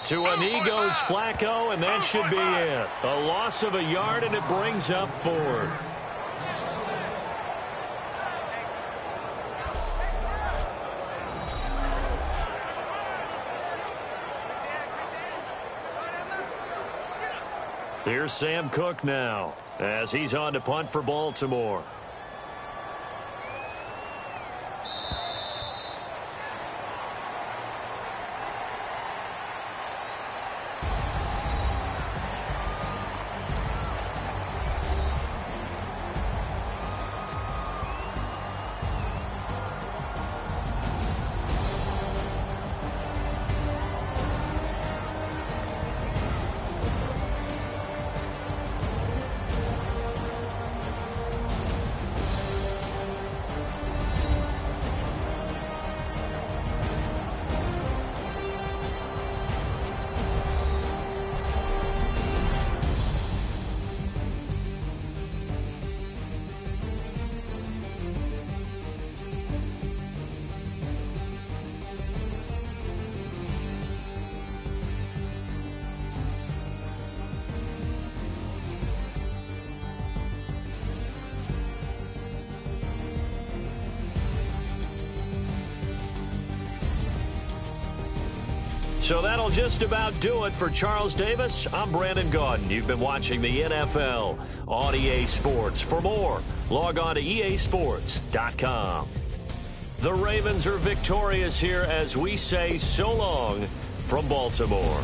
To a knee goes Flacco, and that should be it. A loss of a yard, and it brings up 4th. Here's Sam Cook now, as he's on to punt for Baltimore. So that'll just about do it for Charles Davis. I'm Brandon Gaudin. You've been watching the NFL on EA Sports. For more, log on to easports.com. The Ravens are victorious here as we say so long from Baltimore.